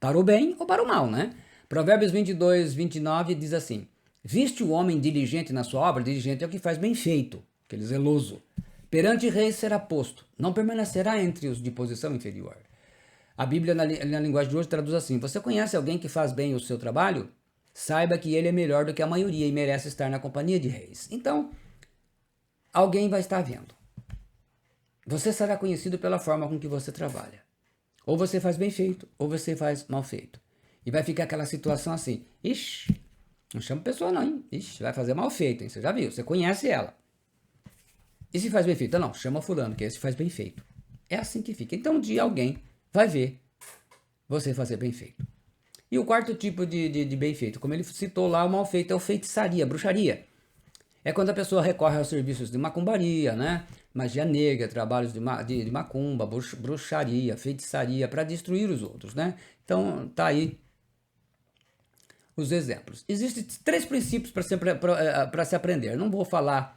Para o bem ou para o mal, né? Provérbios 22, 29 diz assim: viste o homem diligente na sua obra? Diligente é o que faz bem feito, aquele zeloso. Perante reis será posto, não permanecerá entre os de posição inferior. A Bíblia, na linguagem de hoje, traduz assim: você conhece alguém que faz bem o seu trabalho? Saiba que ele é melhor do que a maioria e merece estar na companhia de reis. Então, alguém vai estar vendo. Você será conhecido pela forma com que você trabalha. Ou você faz bem feito, ou você faz mal feito. E vai ficar aquela situação assim: ixi, não chama pessoa não, hein? Ixi, vai fazer mal feito, hein? Você já viu, você conhece ela. E se faz bem feito? Não, chama fulano, que esse faz bem feito. É assim que fica. Então um dia alguém vai ver você fazer bem feito. E o quarto tipo de bem feito, como ele citou lá, o mal feito é o feitiçaria, bruxaria. É quando a pessoa recorre aos serviços de macumbaria, né? Magia negra, trabalhos de macumba, bruxaria, feitiçaria, para destruir os outros, né? Então, tá aí os exemplos. Existem 3 princípios para se aprender. Não vou falar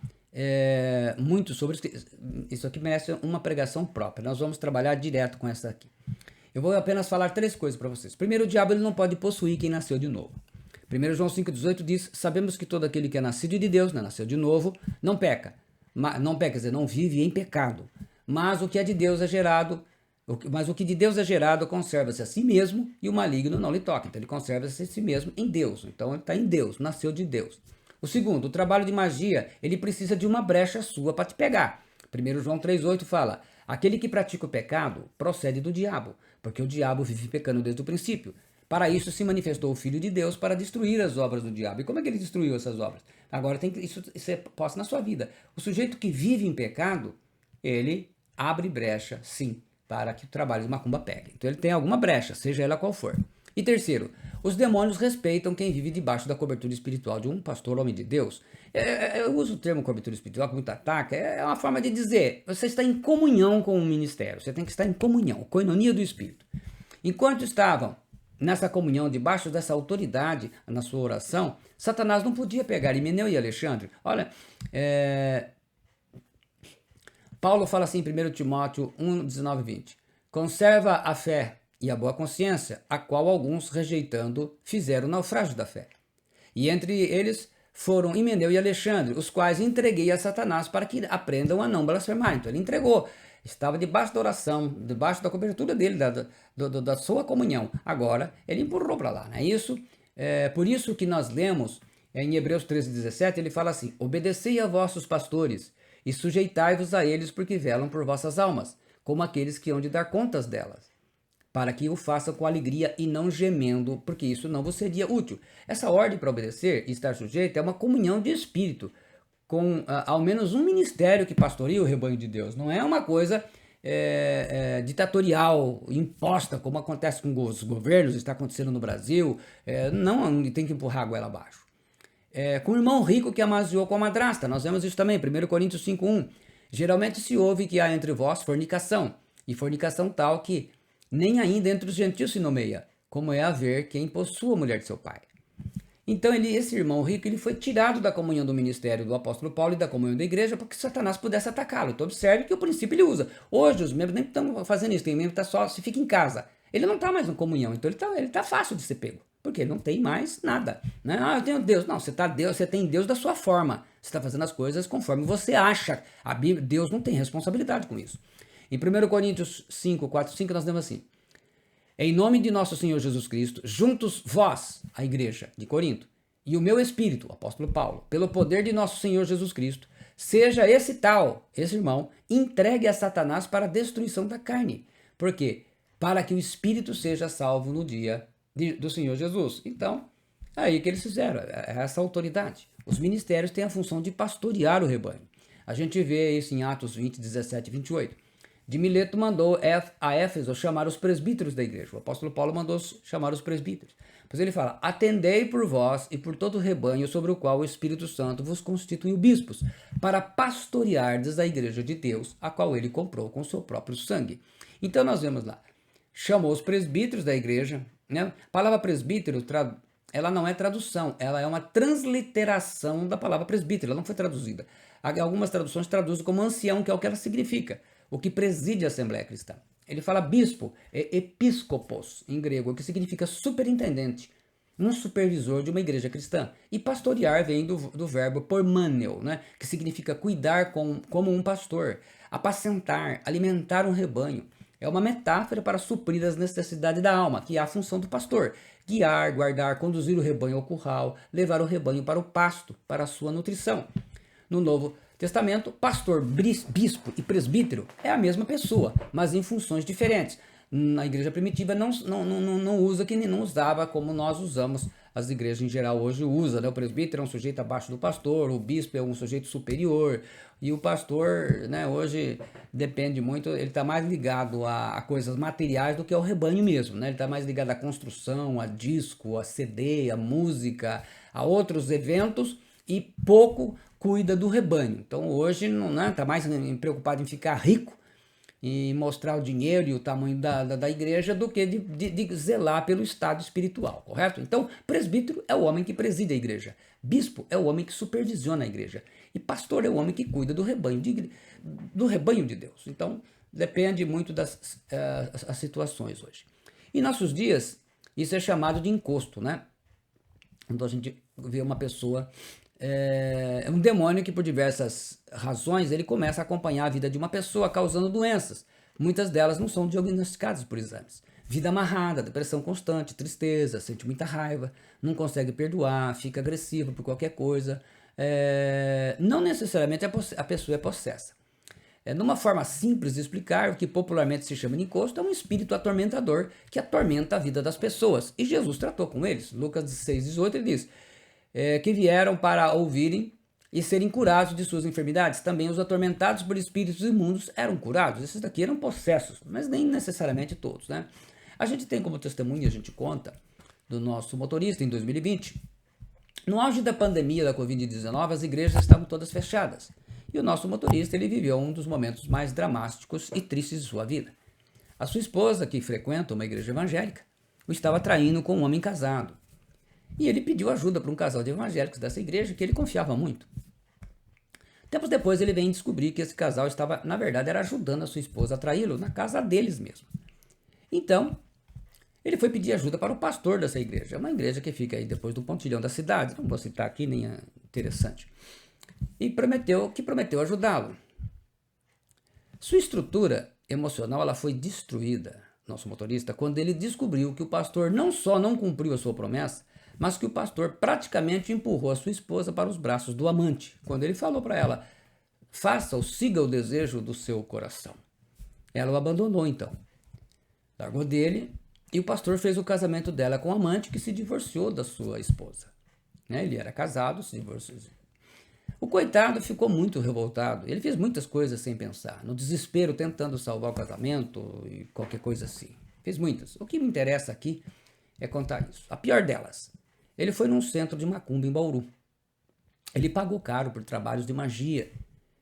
muito sobre isso. Isso aqui merece uma pregação própria. Nós vamos trabalhar direto com essa aqui. Eu vou apenas falar 3 coisas para vocês. Primeiro, o diabo ele não pode possuir quem nasceu de novo. 1 João 5,18 diz: sabemos que todo aquele que é nascido de Deus, né, nasceu de novo, não peca. Não peca, quer dizer, não vive em pecado. Mas o que é de Deus é gerado, mas o que de Deus é gerado conserva-se a si mesmo e o maligno não lhe toca. Então ele conserva-se a si mesmo em Deus. Então ele está em Deus, nasceu de Deus. O segundo, o trabalho de magia, ele precisa de uma brecha sua para te pegar. 1 João 3,8 fala: aquele que pratica o pecado procede do diabo, porque o diabo vive pecando desde o princípio. Para isso se manifestou o Filho de Deus para destruir as obras do diabo. E como é que ele destruiu essas obras? Agora tem que isso é posto na sua vida. O sujeito que vive em pecado, ele abre brecha, sim, para que o trabalho de macumba pegue. Então ele tem alguma brecha, seja ela qual for. E terceiro, os demônios respeitam quem vive debaixo da cobertura espiritual de um pastor homem de Deus. Eu uso o termo cobertura espiritual com muito ataque, é uma forma de dizer, você está em comunhão com o ministério, você tem que estar em comunhão, coinonia do Espírito. Enquanto estavam nessa comunhão, debaixo dessa autoridade na sua oração, Satanás não podia pegar Himeneu e Alexandre. Olha, Paulo fala assim em 1 Timóteo 1, 19 e 20. Conserva a fé e a boa consciência, a qual alguns, rejeitando, fizeram naufrágio da fé. E entre eles foram Himeneu e Alexandre, os quais entreguei a Satanás para que aprendam a não blasfemar. Então ele entregou. Estava debaixo da oração, debaixo da cobertura dele, da sua comunhão. Agora, ele empurrou para lá, não é isso? Por isso que nós lemos em Hebreus 13:17, ele fala assim: obedecei a vossos pastores e sujeitai-vos a eles, porque velam por vossas almas, como aqueles que hão de dar contas delas, para que o façam com alegria e não gemendo, porque isso não vos seria útil. Essa ordem para obedecer e estar sujeito é uma comunhão de espírito, com ao menos um ministério que pastoreia o rebanho de Deus. Não é uma coisa ditatorial, imposta, como acontece com os governos, está acontecendo no Brasil. Não tem que empurrar a goela abaixo. Com o irmão rico que amaziou com a madrasta. Nós vemos isso também, 1 Coríntios 5:1. Geralmente se ouve que há entre vós fornicação, e fornicação tal que nem ainda entre os gentios se nomeia, como é haver quem possua a mulher de seu pai. Então esse irmão rico ele foi tirado da comunhão do ministério do apóstolo Paulo e da comunhão da igreja para que Satanás pudesse atacá-lo. Então observe que o princípio ele usa. Hoje os membros nem estão fazendo isso, tem membro que se fica em casa. Ele não está mais em comunhão, então ele tá fácil de ser pego, porque ele não tem mais nada. Né? Eu tenho Deus. Não, você tem Deus da sua forma. Você está fazendo as coisas conforme você acha. Deus não tem responsabilidade com isso. Em 1 Coríntios 5, 4, 5 nós temos assim: em nome de nosso Senhor Jesus Cristo, juntos vós, a igreja de Corinto, e o meu espírito, o apóstolo Paulo, pelo poder de nosso Senhor Jesus Cristo, seja esse irmão, entregue a Satanás para a destruição da carne. Por quê? Para que o espírito seja salvo no dia do Senhor Jesus. Então, aí que eles fizeram, essa autoridade. Os ministérios têm a função de pastorear o rebanho. A gente vê isso em Atos 20, 17 e 28. De Mileto mandou a Éfeso chamar os presbíteros da igreja. O apóstolo Paulo mandou chamar os presbíteros. Pois ele fala: atendei por vós e por todo o rebanho sobre o qual o Espírito Santo vos constituiu bispos, para pastoreardes a igreja de Deus, a qual ele comprou com seu próprio sangue. Então nós vemos lá, chamou os presbíteros da igreja, né? A palavra presbítero, ela não é tradução, ela é uma transliteração da palavra presbítero, ela não foi traduzida. Algumas traduções traduzem como ancião, que é o que ela significa, o que preside a Assembleia Cristã. Ele fala bispo, é episkopos, em grego, que significa superintendente, um supervisor de uma igreja cristã. E pastorear vem do verbo pormaneu, né, que significa cuidar como um pastor, apacentar, alimentar um rebanho. É uma metáfora para suprir as necessidades da alma, que é a função do pastor: guiar, guardar, conduzir o rebanho ao curral, levar o rebanho para o pasto, para a sua nutrição. No Novo Testamento, pastor, bispo e presbítero é a mesma pessoa, mas em funções diferentes. Na igreja primitiva não usa que não usava como nós usamos as igrejas em geral hoje usam, né? O presbítero é um sujeito abaixo do pastor, o bispo é um sujeito superior, e o pastor, né, hoje depende muito, ele está mais ligado a coisas materiais do que ao rebanho mesmo, né? Ele está mais ligado à construção, a disco, a CD, a música, a outros eventos, e pouco cuida do rebanho. Então hoje não, né, tá mais preocupado em ficar rico e mostrar o dinheiro e o tamanho da igreja do que de zelar pelo estado espiritual, correto? Então, presbítero é o homem que preside a igreja, bispo é o homem que supervisiona a igreja, e pastor é o homem que cuida do rebanho de Deus. Então, depende muito das as situações hoje. Em nossos dias, isso é chamado de encosto, né? Então a gente vê uma pessoa, é um demônio que por diversas razões ele começa a acompanhar a vida de uma pessoa causando doenças. Muitas delas não são diagnosticadas por exames. Vida amarrada, depressão constante, tristeza, sente muita raiva, não consegue perdoar, fica agressivo por qualquer coisa. Não necessariamente a pessoa é possessa. Numa forma simples de explicar, o que popularmente se chama de encosto é um espírito atormentador que atormenta a vida das pessoas. E Jesus tratou com eles. Lucas 6,18 ele diz que vieram para ouvirem e serem curados de suas enfermidades. Também os atormentados por espíritos imundos eram curados. Esses daqui eram possessos, mas nem necessariamente todos, né? A gente tem como testemunha, a gente conta, do nosso motorista em 2020. No auge da pandemia da Covid-19, as igrejas estavam todas fechadas. E o nosso motorista ele viveu um dos momentos mais dramáticos e tristes de sua vida. A sua esposa, que frequenta uma igreja evangélica, o estava traindo com um homem casado. E ele pediu ajuda para um casal de evangélicos dessa igreja que ele confiava muito. Tempos depois ele vem descobrir que esse casal estava, na verdade, era ajudando a sua esposa a traí-lo na casa deles mesmo. Então, ele foi pedir ajuda para o pastor dessa igreja. É uma igreja que fica aí depois do pontilhão da cidade, não vou citar aqui, nem é interessante. E prometeu ajudá-lo. Sua estrutura emocional ela foi destruída, nosso motorista, quando ele descobriu que o pastor não só não cumpriu a sua promessa, mas que o pastor praticamente empurrou a sua esposa para os braços do amante, quando ele falou para ela, faça ou siga o desejo do seu coração. Ela o abandonou então, largou dele, e o pastor fez o casamento dela com o amante que se divorciou da sua esposa. Ele era casado, se divorciou. O coitado ficou muito revoltado. Ele fez muitas coisas sem pensar, no desespero, tentando salvar o casamento e qualquer coisa assim. Fez muitas. O que me interessa aqui é contar isso. A pior delas, ele foi num centro de macumba em Bauru. Ele pagou caro por trabalhos de magia.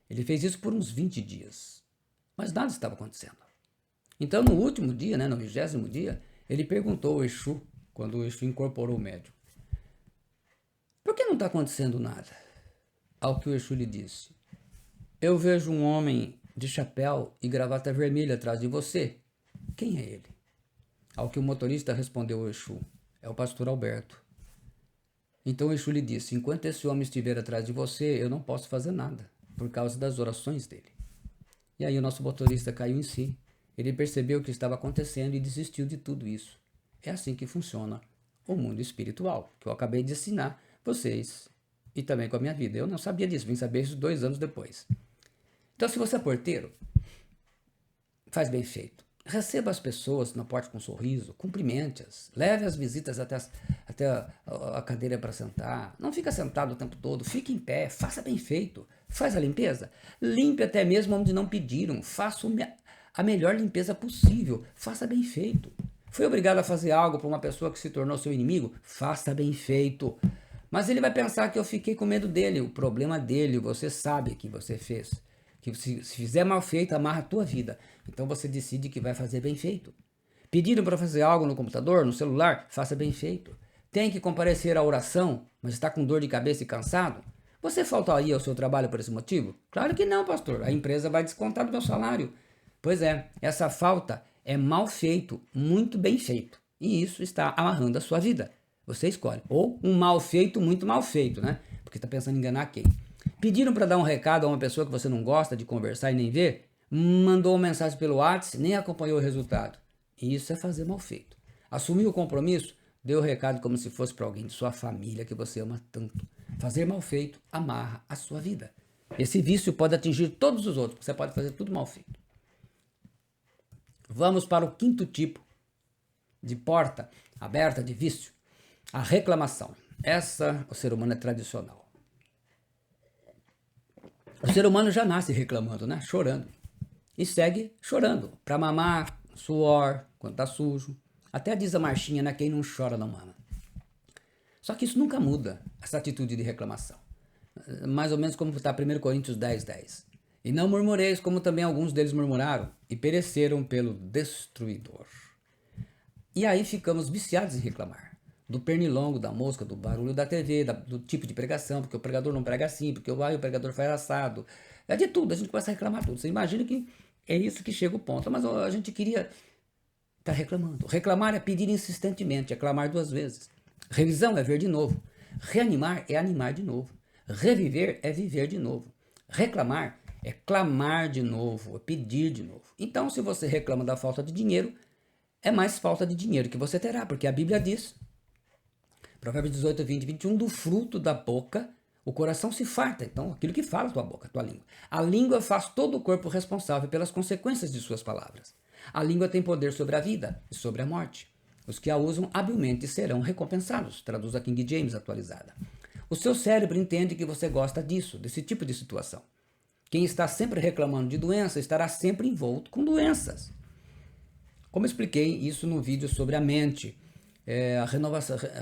Ele fez isso por uns 20 dias. Mas nada estava acontecendo. Então, no último dia, no 20º dia, ele perguntou ao Exu, quando o Exu incorporou o médium, por que não está acontecendo nada? Ao que o Exu lhe disse, eu vejo um homem de chapéu e gravata vermelha atrás de você. Quem é ele? Ao que o motorista respondeu ao Exu, é o pastor Alberto. Então o Exu lhe disse, enquanto esse homem estiver atrás de você, eu não posso fazer nada, por causa das orações dele. E aí o nosso motorista caiu em si. Ele percebeu o que estava acontecendo e desistiu de tudo isso. É assim que funciona o mundo espiritual, que eu acabei de ensinar vocês e também com a minha vida. Eu não sabia disso, vim saber isso 2 anos depois. Então, se você é porteiro, faz bem feito. Receba as pessoas na porta com um sorriso, cumprimente-as, leve as visitas até a cadeira para sentar. Não fica sentado o tempo todo, fique em pé, faça bem feito. Faz a limpeza, limpe até mesmo onde não pediram, faça a melhor limpeza possível, faça bem feito. Foi obrigado a fazer algo para uma pessoa que se tornou seu inimigo? Faça bem feito. Mas ele vai pensar que eu fiquei com medo dele, o problema dele, você sabe que você fez. Que se fizer mal feito, amarra a tua vida. Então você decide que vai fazer bem feito. Pediram para fazer algo no computador, no celular, faça bem feito. Tem que comparecer à oração, mas está com dor de cabeça e cansado? Você faltaria ao seu trabalho por esse motivo? Claro que não, pastor. A empresa vai descontar do meu salário. Pois é, essa falta é mal feito, muito bem feito. E isso está amarrando a sua vida. Você escolhe. Ou um mal feito, muito mal feito, né? Porque está pensando em enganar quem? Pediram para dar um recado a uma pessoa que você não gosta de conversar e nem ver? Mandou uma mensagem pelo WhatsApp, nem acompanhou o resultado. Isso é fazer mal feito. Assumiu o compromisso? Deu o recado como se fosse para alguém de sua família que você ama tanto. Fazer mal feito amarra a sua vida. Esse vício pode atingir todos os outros. Você pode fazer tudo mal feito. Vamos para o 5º tipo de porta aberta de vício. A reclamação. O ser humano é tradicional. O ser humano já nasce reclamando, né? Chorando. E segue chorando. Para mamar, suor, quando tá sujo. Até diz a marchinha, né? Quem não chora não mama. Só que isso nunca muda, essa atitude de reclamação. Mais ou menos como está 1 Coríntios 10:10. E não murmureis, como também alguns deles murmuraram, e pereceram pelo destruidor. E aí ficamos viciados em reclamar. Do pernilongo, da mosca, do barulho da TV, do tipo de pregação, porque o pregador não prega assim, porque o pregador faz assado. É de tudo, a gente começa a reclamar tudo. Você imagina que é isso que chega o ponto. Mas a gente queria estar reclamando. Reclamar é pedir insistentemente, é clamar 2 vezes. Revisão é ver de novo. Reanimar é animar de novo. Reviver é viver de novo. Reclamar é clamar de novo, é pedir de novo. Então, se você reclama da falta de dinheiro, é mais falta de dinheiro que você terá, porque a Bíblia diz, Provérbios 18, 20, 21, do fruto da boca o coração se farta. Então, aquilo que fala a tua boca, a tua língua. A língua faz todo o corpo responsável pelas consequências de suas palavras. A língua tem poder sobre a vida e sobre a morte. Os que a usam habilmente serão recompensados. Traduz a King James atualizada. O seu cérebro entende que você gosta disso, desse tipo de situação. Quem está sempre reclamando de doença estará sempre envolto com doenças. Como eu expliquei isso no vídeo sobre a mente,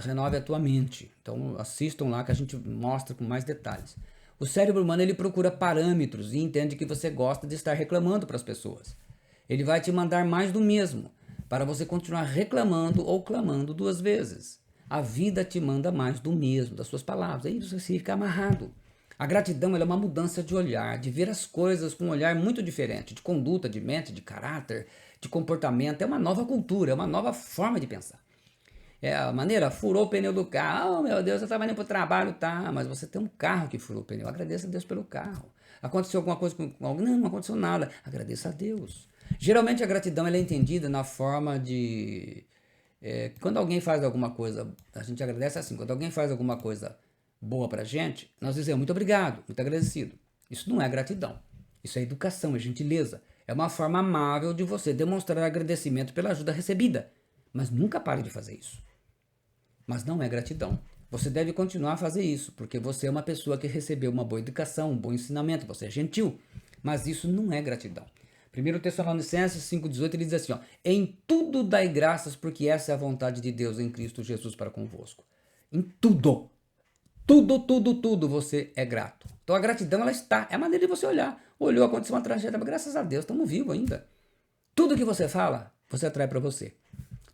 renove a tua mente. Então assistam lá que a gente mostra com mais detalhes. O cérebro humano ele procura parâmetros e entende que você gosta de estar reclamando para as pessoas. Ele vai te mandar mais do mesmo, para você continuar reclamando ou clamando 2 vezes. A vida te manda mais do mesmo, das suas palavras. Aí você fica amarrado. A gratidão é uma mudança de olhar, de ver as coisas com um olhar muito diferente, de conduta, de mente, de caráter, de comportamento. É uma nova cultura, é uma nova forma de pensar. É a maneira, furou o pneu do carro. Oh, meu Deus, eu estava indo para o trabalho, tá? Mas você tem um carro que furou o pneu. Agradeça a Deus pelo carro. Aconteceu alguma coisa com alguém? Não aconteceu nada. Agradeça a Deus. Geralmente a gratidão ela é entendida na forma de... quando alguém faz alguma coisa, a gente agradece assim. Quando alguém faz alguma coisa boa pra gente, nós dizemos muito obrigado, muito agradecido. Isso não é gratidão. Isso é educação, é gentileza. É uma forma amável de você demonstrar agradecimento pela ajuda recebida. Mas nunca pare de fazer isso. Mas não é gratidão. Você deve continuar a fazer isso, porque você é uma pessoa que recebeu uma boa educação, um bom ensinamento, você é gentil. Mas isso não é gratidão. 1 Tessalonicenses 5,18 ele diz assim, ó, em tudo dai graças, porque essa é a vontade de Deus em Cristo Jesus para convosco. Em tudo. Tudo você é grato. Então a gratidão ela está, é a maneira de você olhar. Olhou, aconteceu uma tragédia, mas graças a Deus, estamos vivos ainda. Tudo que você fala, você atrai para você.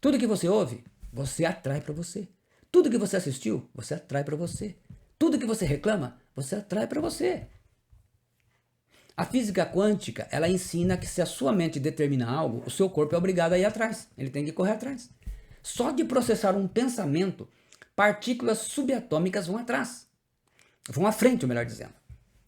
Tudo que você ouve, você atrai para você. Tudo que você assistiu, você atrai para você. Tudo que você reclama, você atrai para você. A física quântica, ela ensina que se a sua mente determina algo, o seu corpo é obrigado a ir atrás. Ele tem que correr atrás. Só de processar um pensamento, partículas subatômicas vão atrás. Vão à frente, melhor dizendo.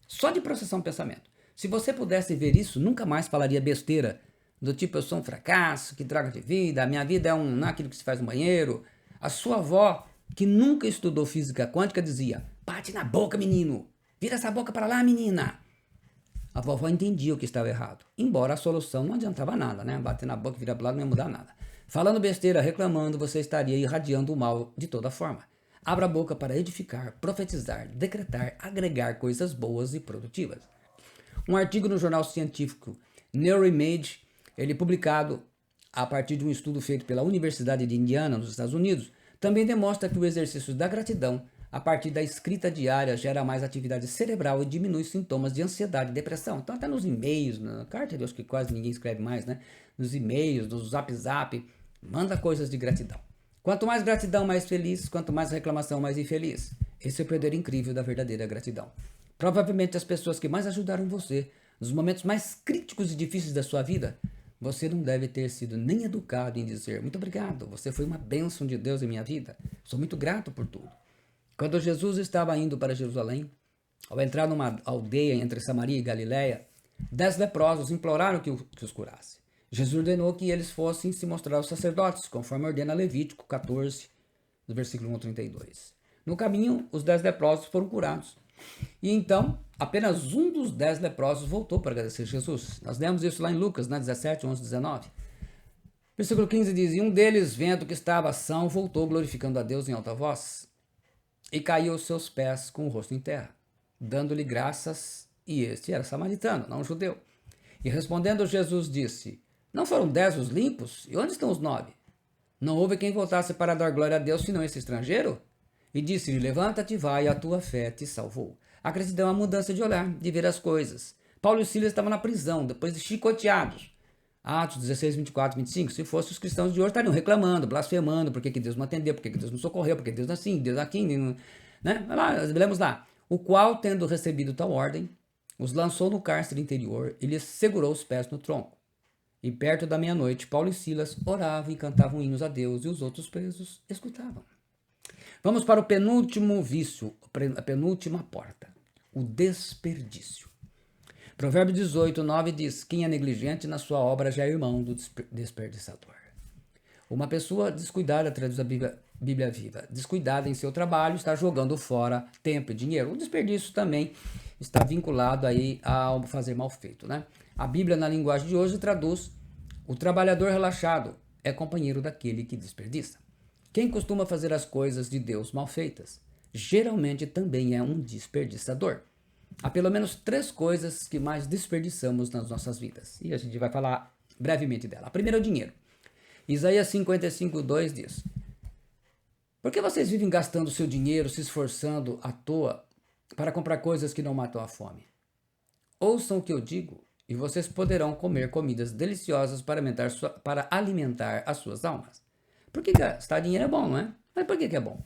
Só de processar um pensamento. Se você pudesse ver isso, nunca mais falaria besteira. Do tipo, eu sou um fracasso, que droga de vida, a minha vida é aquilo que se faz no banheiro. A sua avó, que nunca estudou física quântica, dizia, bate na boca, menino. Vira essa boca para lá, menina. A vovó entendia o que estava errado. Embora a solução não adiantava nada, né? Bater na boca e virar para lado não ia mudar nada. Falando besteira, reclamando, você estaria irradiando o mal de toda forma. Abra a boca para edificar, profetizar, decretar, agregar coisas boas e produtivas. Um artigo no jornal científico Neuroimage, ele publicado a partir de um estudo feito pela Universidade de Indiana, nos Estados Unidos, também demonstra que o exercício da gratidão, a partir da escrita diária, gera mais atividade cerebral e diminui sintomas de ansiedade e depressão. Então até nos e-mails, na carta de acho que quase ninguém escreve mais, né? Nos e-mails, no zap, manda coisas de gratidão. Quanto mais gratidão, mais feliz. Quanto mais reclamação, mais infeliz. Esse é o poder incrível da verdadeira gratidão. Provavelmente as pessoas que mais ajudaram você, nos momentos mais críticos e difíceis da sua vida, você não deve ter sido nem educado em dizer muito obrigado, você foi uma bênção de Deus em minha vida, sou muito grato por tudo. Quando Jesus estava indo para Jerusalém, ao entrar numa aldeia entre Samaria e Galiléia, 10 leprosos imploraram que os curasse. Jesus ordenou que eles fossem se mostrar aos sacerdotes, conforme ordena Levítico 14, no versículo 1 ao 32. No caminho, os 10 leprosos foram curados. E então, apenas um dos 10 leprosos voltou para agradecer Jesus. Nós lemos isso lá em Lucas, 17, 11, 19. Versículo 15 diz: E um deles, vendo que estava são, voltou glorificando a Deus em alta voz, e caiu aos seus pés com o rosto em terra, dando-lhe graças, e este era samaritano, não judeu. E respondendo Jesus disse: Não foram 10 os limpos? E onde estão os 9? Não houve quem voltasse para dar glória a Deus, senão esse estrangeiro? E disse-lhe: Levanta-te, vai, a tua fé te salvou. A gratidão é a mudança de olhar, de ver as coisas. Paulo e Silas estavam na prisão, depois de chicoteados. Atos 16, 24, 25. Se fossem os cristãos de hoje, estariam reclamando, blasfemando, por que Deus não atendeu, por que Deus não socorreu, por que Deus assim, Deus aqui, né? Lemos lá. O qual, tendo recebido tal ordem, os lançou no cárcere interior e lhes segurou os pés no tronco. E perto da meia-noite, Paulo e Silas oravam e cantavam hinos a Deus, e os outros presos escutavam. Vamos para o penúltimo vício, a penúltima porta, o desperdício. Provérbio 18, 9 diz: Quem é negligente na sua obra já é irmão do desperdiçador. Uma pessoa descuidada, traduz a Bíblia Viva, descuidada em seu trabalho, está jogando fora tempo e dinheiro. O desperdício também está vinculado aí ao fazer mal feito, né? A Bíblia, na linguagem de hoje, traduz: o trabalhador relaxado é companheiro daquele que desperdiça. Quem costuma fazer as coisas de Deus mal feitas, geralmente também é um desperdiçador. Há pelo menos 3 coisas que mais desperdiçamos nas nossas vidas. E a gente vai falar brevemente dela. A primeira é o dinheiro. Isaías 55, 2 diz: Por que vocês vivem gastando seu dinheiro, se esforçando à toa para comprar coisas que não matam a fome? Ouçam o que eu digo, e vocês poderão comer comidas deliciosas para alimentar as suas almas. Por que gastar dinheiro é bom, não é? Mas por que é bom?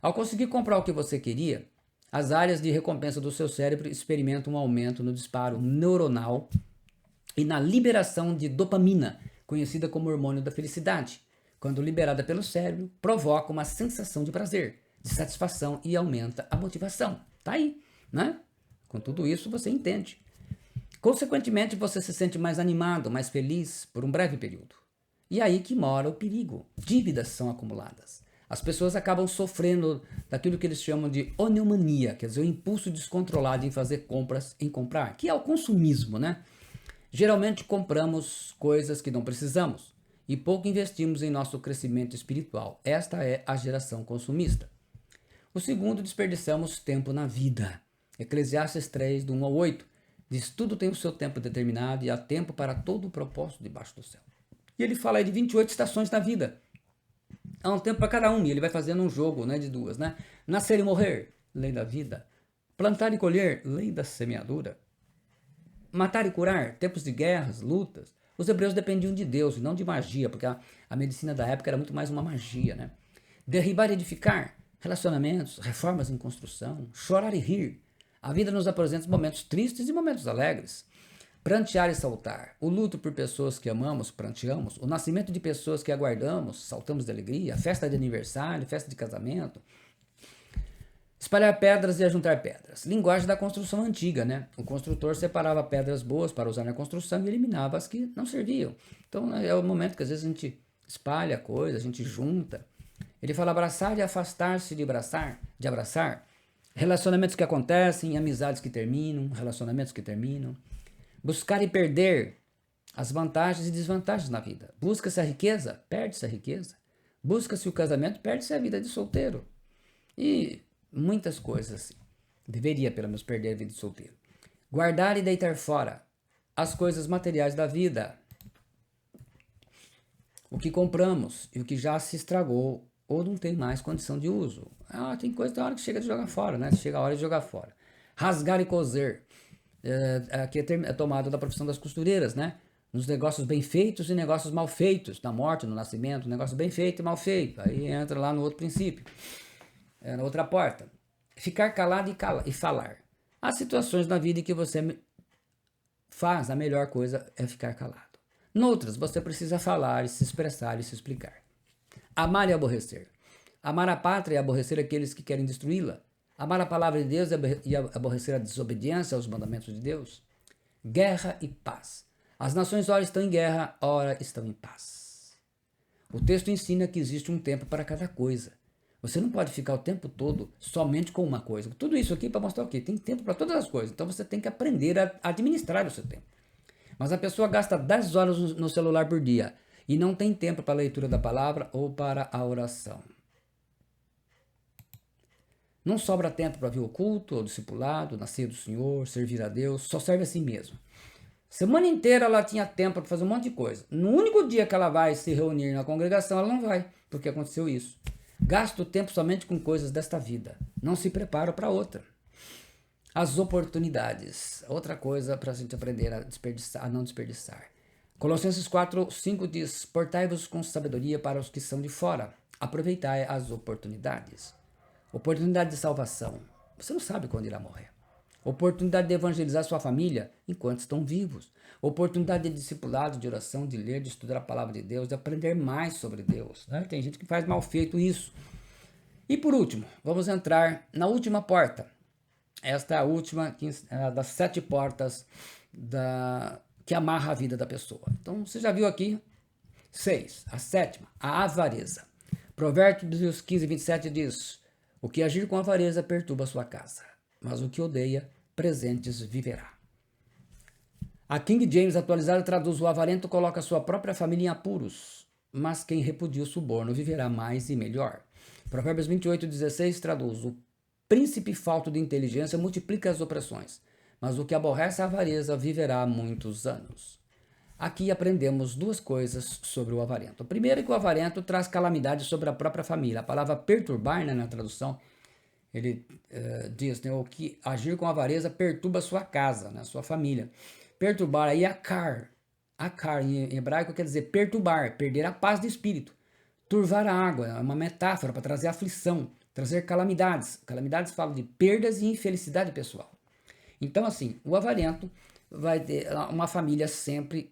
Ao conseguir comprar o que você queria, as áreas de recompensa do seu cérebro experimentam um aumento no disparo neuronal e na liberação de dopamina, conhecida como hormônio da felicidade. Quando liberada pelo cérebro, provoca uma sensação de prazer, de satisfação e aumenta a motivação. Tá aí, né? Com tudo isso você entende. Consequentemente, você se sente mais animado, mais feliz por um breve período. E aí que mora o perigo. Dívidas são acumuladas. As pessoas acabam sofrendo daquilo que eles chamam de oneomania, quer dizer, o impulso descontrolado em fazer compras, em comprar, que é o consumismo, né? Geralmente compramos coisas que não precisamos e pouco investimos em nosso crescimento espiritual. Esta é a geração consumista. O segundo, desperdiçamos tempo na vida. Eclesiastes 3, do 1 ao 8, diz: tudo tem o seu tempo determinado e há tempo para todo o propósito debaixo do céu. E ele fala aí de 28 estações da vida. Há um tempo para cada um, e ele vai fazendo um jogo, né, de 2, né? Nascer e morrer, lei da vida. Plantar e colher, lei da semeadura. Matar e curar, tempos de guerras, lutas. Os hebreus dependiam de Deus e não de magia, porque a medicina da época era muito mais uma magia, né? Derribar e edificar, relacionamentos, reformas em construção, chorar e rir. A vida nos apresenta momentos tristes e momentos alegres. Prantear e saltar. O luto por pessoas que amamos, pranteamos. O nascimento de pessoas que aguardamos, saltamos de alegria. Festa de aniversário, festa de casamento. Espalhar pedras e ajuntar pedras. Linguagem da construção antiga, né? O construtor separava pedras boas para usar na construção e eliminava as que não serviam. Então é o momento que às vezes a gente espalha coisa, a gente junta. Ele fala abraçar e afastar-se de abraçar. Relacionamentos que acontecem, amizades que terminam, relacionamentos que terminam. Buscar e perder as vantagens e desvantagens na vida. Busca-se a riqueza, perde-se a riqueza. Busca-se o casamento, perde-se a vida de solteiro. E muitas coisas assim. Deveria, pelo menos, perder a vida de solteiro. Guardar e deitar fora as coisas materiais da vida. O que compramos e o que já se estragou ou não tem mais condição de uso. Tem coisa da hora que chega de jogar fora, né? Chega a hora de jogar fora. Rasgar e coser. Aqui é tomado da profissão das costureiras, né? Nos negócios bem feitos e negócios mal feitos, na morte, no nascimento, negócio bem feito e mal feito. Aí entra lá no outro princípio, na outra porta. Ficar calado e falar. Há situações na vida em que você faz, a melhor coisa é ficar calado. Noutras, você precisa falar, se expressar e se explicar. Amar e aborrecer. Amar a pátria e aborrecer aqueles que querem destruí-la. Amar a palavra de Deus e aborrecer a desobediência aos mandamentos de Deus. Guerra e paz. As nações ora estão em guerra, ora estão em paz. O texto ensina que existe um tempo para cada coisa. Você não pode ficar o tempo todo somente com uma coisa. Tudo isso aqui para mostrar o quê? Tem tempo para todas as coisas. Então você tem que aprender a administrar o seu tempo. Mas a pessoa gasta 10 horas no celular por dia e não tem tempo para a leitura da palavra ou para a oração. Não sobra tempo para vir o culto, ou discipulado, nascer do Senhor, servir a Deus, só serve a si mesmo. Semana inteira ela tinha tempo para fazer um monte de coisa. No único dia que ela vai se reunir na congregação, ela não vai, porque aconteceu isso. Gasta o tempo somente com coisas desta vida. Não se prepara para outra. As oportunidades. Outra coisa para a gente aprender a não desperdiçar. Colossenses 4:5 diz: portai-vos com sabedoria para os que são de fora. Aproveitai as oportunidades. Oportunidade de salvação. Você não sabe quando irá morrer. Oportunidade de evangelizar sua família enquanto estão vivos. Oportunidade de discipulado, de oração, de ler, de estudar a palavra de Deus, de aprender mais sobre Deus. Né? Tem gente que faz mal feito isso. E por último, vamos entrar na última porta. Esta é a última das 7 portas que amarra a vida da pessoa. Então, você já viu aqui 6. A 7ª, a avareza. Provérbios 15:27 diz: o que agir com avareza perturba a sua casa, mas o que odeia presentes viverá. A King James atualizada traduz: o avarento coloca sua própria família em apuros, mas quem repudia o suborno viverá mais e melhor. Provérbios 28:16 traduz: o príncipe falto de inteligência multiplica as opressões, mas o que aborrece a avareza viverá muitos anos. Aqui aprendemos 2 coisas sobre o avarento. A primeira é que o avarento traz calamidade sobre a própria família. A palavra perturbar, né, na tradução, ele diz, né, o que agir com avareza perturba a sua casa, né, a sua família. Perturbar aí é akar. Akar em hebraico quer dizer perturbar, perder a paz de espírito. Turvar a água é uma metáfora para trazer aflição, trazer calamidades. Calamidades falam de perdas e infelicidade pessoal. Então, assim, o avarento vai ter uma família sempre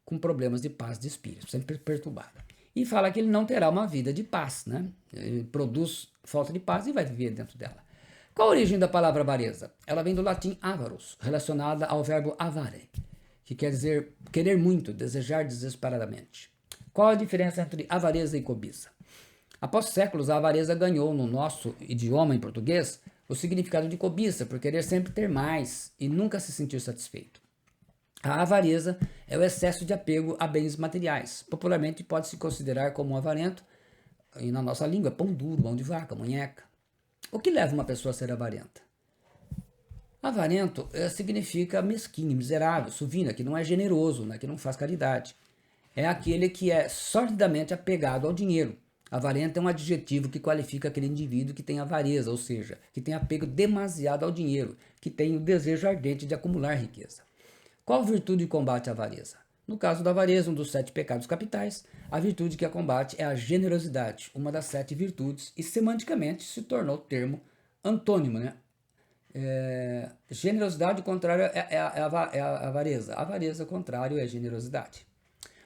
com problemas de paz de espírito, sempre perturbada. E fala que ele não terá uma vida de paz, né? Ele produz falta de paz e vai viver dentro dela. Qual a origem da palavra avareza? Ela vem do latim avaros, relacionada ao verbo avare, que quer dizer querer muito, desejar desesperadamente. Qual a diferença entre avareza e cobiça? Após séculos, a avareza ganhou no nosso idioma em português o significado de cobiça, por querer sempre ter mais e nunca se sentir satisfeito. A avareza é o excesso de apego a bens materiais. Popularmente pode-se considerar como um avarento, e na nossa língua, pão duro, mão de vaca, munheca. O que leva uma pessoa a ser avarenta? Avarento significa mesquinho, miserável, suvina, que não é generoso, né, que não faz caridade. É aquele que é sordidamente apegado ao dinheiro. Avarento é um adjetivo que qualifica aquele indivíduo que tem avareza, ou seja, que tem apego demasiado ao dinheiro, que tem o desejo ardente de acumular riqueza. Qual virtude combate a avareza? No caso da avareza, um dos 7 pecados capitais, a virtude que a combate é a generosidade, uma das 7 virtudes, e semanticamente se tornou termo antônimo, né? Generosidade, o contrário é a avareza. A avareza, o contrário, é generosidade.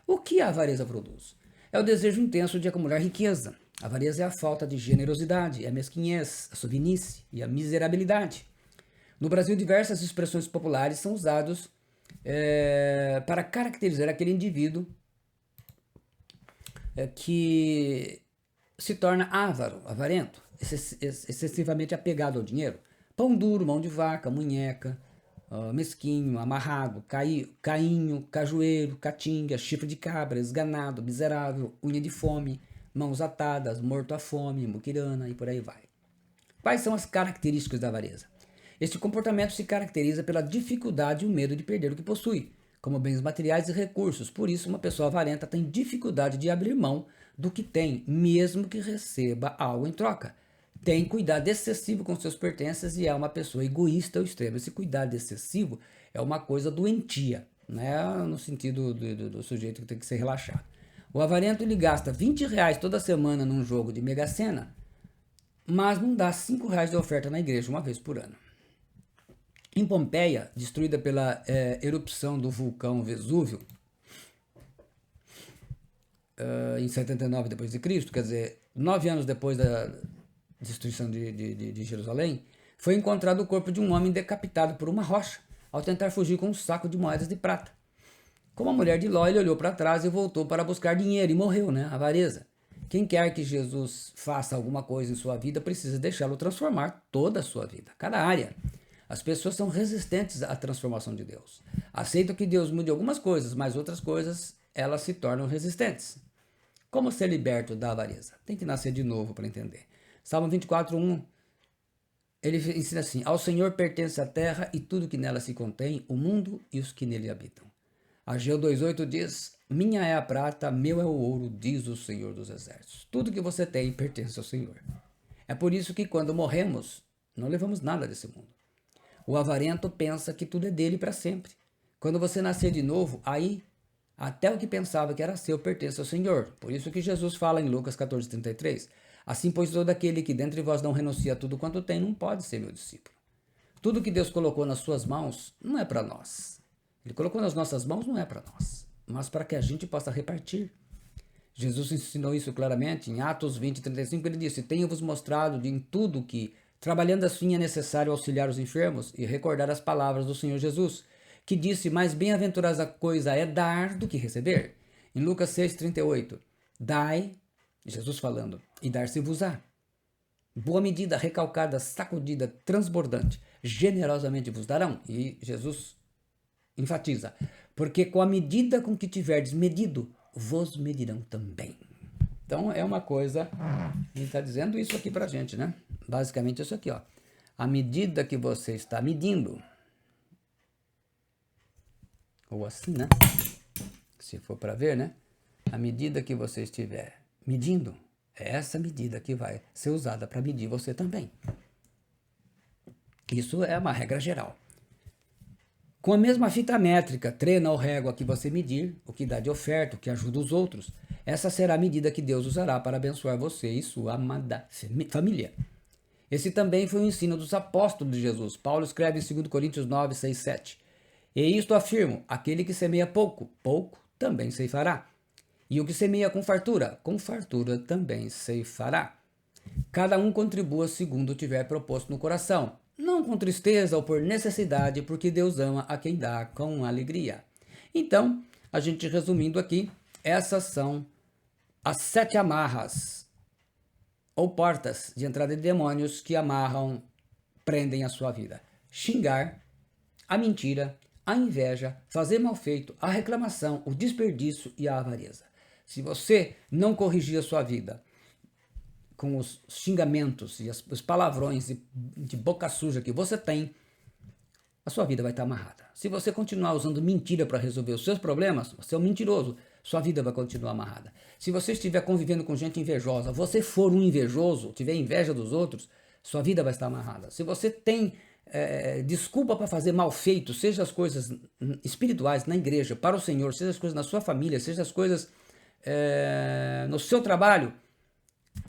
O que a avareza produz? É o desejo intenso de acumular riqueza. A avareza é a falta de generosidade, é a mesquinhez, a sovinice e a miserabilidade. No Brasil, diversas expressões populares são usadas para caracterizar aquele indivíduo que se torna avaro, avarento, excessivamente apegado ao dinheiro. Pão duro, mão de vaca, munheca, mesquinho, amarrado, cainho, cajueiro, catinga, chifre de cabra, esganado, miserável, unha de fome, mãos atadas, morto à fome, muquirana e por aí vai. Quais são as características da avareza? Este comportamento se caracteriza pela dificuldade e o medo de perder o que possui, como bens materiais e recursos. Por isso, uma pessoa avarenta tem dificuldade de abrir mão do que tem, mesmo que receba algo em troca. Tem cuidado excessivo com seus pertences e é uma pessoa egoísta ao extremo. Esse cuidado excessivo é uma coisa doentia, né? No sentido do sujeito que tem que ser relaxado. O avarento ele gasta R$20 toda semana num jogo de Mega Sena, mas não dá R$5 de oferta na igreja uma vez por ano. Em Pompeia, destruída pela erupção do vulcão Vesúvio, em 79 d.C., quer dizer, 9 anos depois da destruição de Jerusalém, foi encontrado o corpo de um homem decapitado por uma rocha, ao tentar fugir com um saco de moedas de prata. Como a mulher de Ló, ele olhou para trás e voltou para buscar dinheiro e morreu, né? Avareza. Quem quer que Jesus faça alguma coisa em sua vida, precisa deixá-lo transformar toda a sua vida, cada área. As pessoas são resistentes à transformação de Deus. Aceitam que Deus mude algumas coisas, mas outras coisas elas se tornam resistentes. Como ser liberto da avareza? Tem que nascer de novo para entender. Salmo 24:1, ele ensina assim: ao Senhor pertence a terra e tudo que nela se contém, o mundo e os que nele habitam. Ageu 2:8 diz: minha é a prata, meu é o ouro, diz o Senhor dos Exércitos. Tudo que você tem pertence ao Senhor. É por isso que quando morremos, não levamos nada desse mundo. O avarento pensa que tudo é dele para sempre. Quando você nascer de novo, aí até o que pensava que era seu pertence ao Senhor. Por isso que Jesus fala em Lucas 14:33, assim pois todo aquele que dentre vós não renuncia a tudo quanto tem, não pode ser meu discípulo. Tudo que Deus colocou nas suas mãos não é para nós. Ele colocou nas nossas mãos não é para nós, mas para que a gente possa repartir. Jesus ensinou isso claramente em Atos 20:35, ele disse: tenho-vos mostrado em tudo que, trabalhando assim, é necessário auxiliar os enfermos e recordar as palavras do Senhor Jesus, que disse: mais bem-aventurada coisa é dar do que receber. Em Lucas 6:38, dai, Jesus falando, e dar-se-vos-á. Boa medida, recalcada, sacudida, transbordante, generosamente vos darão. E Jesus enfatiza, porque com a medida com que tiverdes medido, vos medirão também. Então é uma coisa, ele está dizendo isso aqui pra gente, né? Basicamente isso aqui, ó. À medida que você está medindo, ou assim, né? Se for para ver, né? À medida que você estiver medindo, é essa medida que vai ser usada para medir você também. Isso é uma regra geral. Com a mesma fita métrica, treina ou régua que você medir, o que dá de oferta, o que ajuda os outros, essa será a medida que Deus usará para abençoar você e sua amada família. Esse também foi o ensino dos apóstolos de Jesus. Paulo escreve em 2 Coríntios 9, 6, 7. E isto afirmo, aquele que semeia pouco, pouco também ceifará. E o que semeia com fartura também ceifará. Cada um contribua segundo tiver proposto no coração, não com tristeza ou por necessidade, porque Deus ama a quem dá com alegria. Então, a gente resumindo aqui, essas são as 7 amarras ou portas de entrada de demônios que amarram, prendem a sua vida. Xingar, a mentira, a inveja, fazer mal feito, a reclamação, o desperdício e a avareza. Se você não corrigir a sua vida com os xingamentos e os palavrões de boca suja que você tem, a sua vida vai estar amarrada. Se você continuar usando mentira para resolver os seus problemas, você é um mentiroso, sua vida vai continuar amarrada. Se você estiver convivendo com gente invejosa, você for um invejoso, tiver inveja dos outros, sua vida vai estar amarrada. Se você tem desculpa para fazer mal feito, seja as coisas espirituais na igreja, para o Senhor, seja as coisas na sua família, seja as coisas no seu trabalho,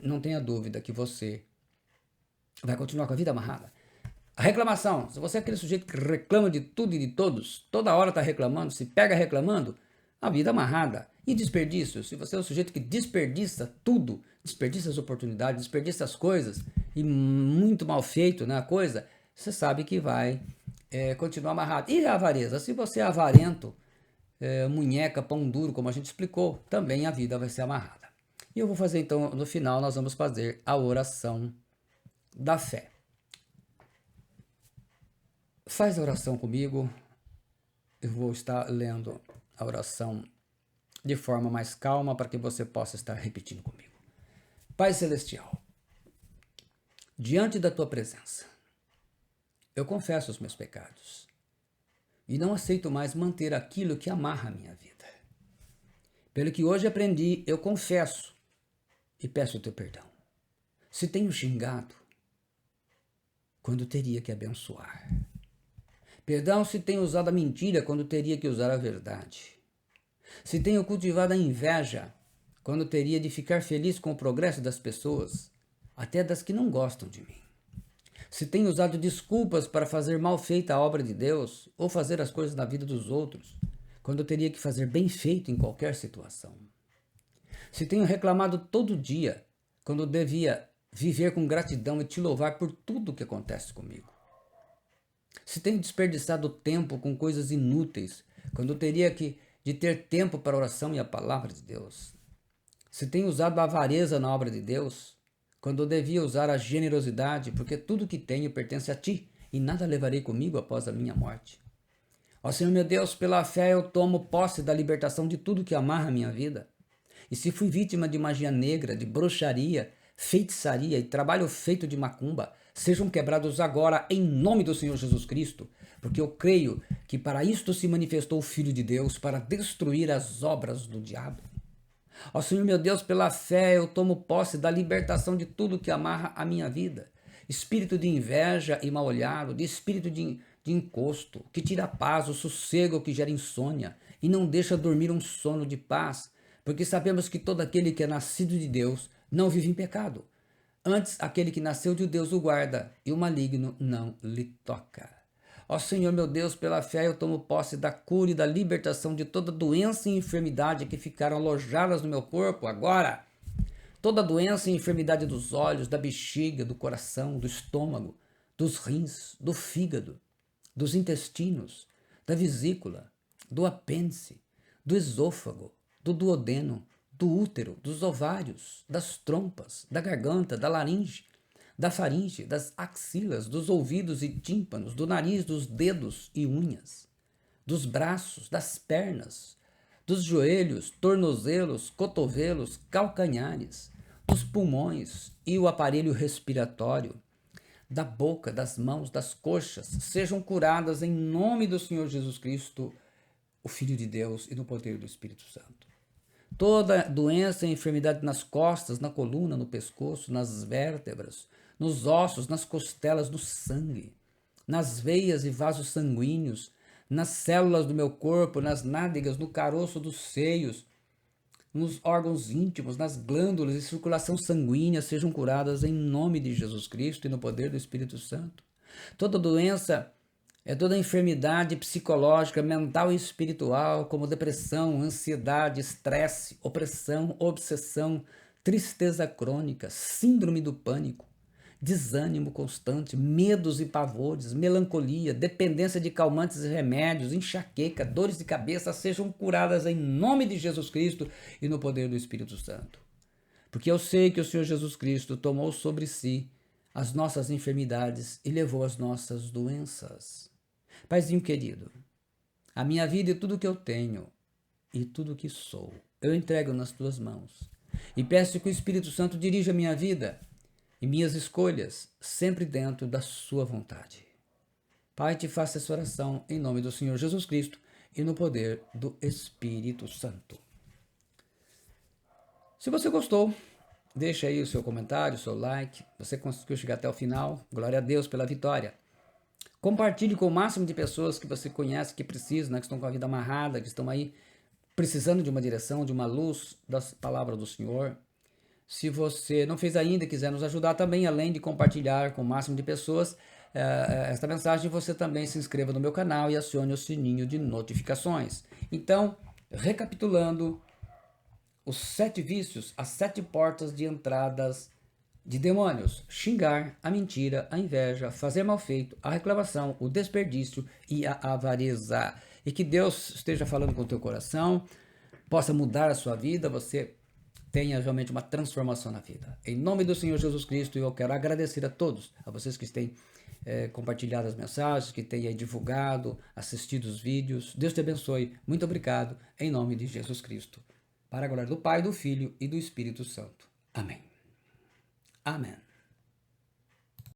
não tenha dúvida que você vai continuar com a vida amarrada. A reclamação, se você é aquele sujeito que reclama de tudo e de todos, toda hora está reclamando, se pega reclamando, a vida amarrada. E desperdício, se você é o sujeito que desperdiça tudo, desperdiça as oportunidades, desperdiça as coisas, e muito mal feito, né, a coisa, você sabe que vai continuar amarrado. E a avareza, se você é avarento, munheca, pão duro, como a gente explicou, também a vida vai ser amarrada. E eu vou fazer então, no final, nós vamos fazer a oração da fé. Faz a oração comigo, eu vou estar lendo a oração de forma mais calma para que você possa estar repetindo comigo. Pai Celestial, diante da Tua presença, eu confesso os meus pecados e não aceito mais manter aquilo que amarra a minha vida. Pelo que hoje aprendi, eu confesso e peço o Teu perdão. Se tenho xingado, quando teria que abençoar. Perdão se tenho usado a mentira quando teria que usar a verdade. Se tenho cultivado a inveja quando teria de ficar feliz com o progresso das pessoas, até das que não gostam de mim. Se tenho usado desculpas para fazer mal feita a obra de Deus ou fazer as coisas na vida dos outros, quando teria que fazer bem feito em qualquer situação. Se tenho reclamado todo dia quando devia viver com gratidão e te louvar por tudo que acontece comigo. Se tenho desperdiçado tempo com coisas inúteis, quando teria de ter tempo para a oração e a palavra de Deus. Se tenho usado a avareza na obra de Deus, quando devia usar a generosidade, porque tudo que tenho pertence a Ti, e nada levarei comigo após a minha morte. Ó Senhor meu Deus, pela fé eu tomo posse da libertação de tudo que amarra a minha vida. E se fui vítima de magia negra, de bruxaria, feitiçaria e trabalho feito de macumba, sejam quebrados agora em nome do Senhor Jesus Cristo, porque eu creio que para isto se manifestou o Filho de Deus, para destruir as obras do diabo. Ó Senhor meu Deus, pela fé eu tomo posse da libertação de tudo que amarra a minha vida. Espírito de inveja e mal-olhado, de espírito de encosto, que tira a paz, o sossego que gera insônia e não deixa dormir um sono de paz, porque sabemos que todo aquele que é nascido de Deus não vive em pecado. Antes, aquele que nasceu de Deus o guarda, e o maligno não lhe toca. Ó Senhor meu Deus, pela fé eu tomo posse da cura e da libertação de toda doença e enfermidade que ficaram alojadas no meu corpo agora. Toda doença e enfermidade dos olhos, da bexiga, do coração, do estômago, dos rins, do fígado, dos intestinos, da vesícula, do apêndice, do esôfago, do duodeno, do útero, dos ovários, das trompas, da garganta, da laringe, da faringe, das axilas, dos ouvidos e tímpanos, do nariz, dos dedos e unhas, dos braços, das pernas, dos joelhos, tornozelos, cotovelos, calcanhares, dos pulmões e o aparelho respiratório, da boca, das mãos, das coxas, sejam curadas em nome do Senhor Jesus Cristo, o Filho de Deus, e no poder do Espírito Santo. Toda doença e enfermidade nas costas, na coluna, no pescoço, nas vértebras, nos ossos, nas costelas, no sangue, nas veias e vasos sanguíneos, nas células do meu corpo, nas nádegas, no caroço dos seios, nos órgãos íntimos, nas glândulas e circulação sanguínea sejam curadas em nome de Jesus Cristo e no poder do Espírito Santo. Toda doença toda enfermidade psicológica, mental e espiritual, como depressão, ansiedade, estresse, opressão, obsessão, tristeza crônica, síndrome do pânico, desânimo constante, medos e pavores, melancolia, dependência de calmantes e remédios, enxaqueca, dores de cabeça, sejam curadas em nome de Jesus Cristo e no poder do Espírito Santo. Porque eu sei que o Senhor Jesus Cristo tomou sobre si as nossas enfermidades e levou as nossas doenças. Paizinho querido, a minha vida e tudo que eu tenho e tudo que sou, eu entrego nas tuas mãos e peço que o Espírito Santo dirija a minha vida e minhas escolhas sempre dentro da sua vontade. Pai, te faço essa oração em nome do Senhor Jesus Cristo e no poder do Espírito Santo. Se você gostou, deixa aí o seu comentário, o seu like. Você conseguiu chegar até o final. Glória a Deus pela vitória. Compartilhe com o máximo de pessoas que você conhece, que precisam, que estão com a vida amarrada, que estão aí precisando de uma direção, de uma luz da palavra do Senhor. Se você não fez ainda e quiser nos ajudar também, além de compartilhar com o máximo de pessoas esta mensagem, você também se inscreva no meu canal e acione o sininho de notificações. Então, recapitulando, os 7 vícios, as 7 portas de entradas de demônios: xingar, a mentira, a inveja, fazer mal feito, a reclamação, o desperdício e a avareza. E que Deus esteja falando com o teu coração, possa mudar a sua vida, você tenha realmente uma transformação na vida. Em nome do Senhor Jesus Cristo, eu quero agradecer a todos, a vocês que têm compartilhado as mensagens, que têm divulgado, assistido os vídeos. Deus te abençoe. Muito obrigado, em nome de Jesus Cristo. Para a glória do Pai, do Filho e do Espírito Santo. Amém. Amen.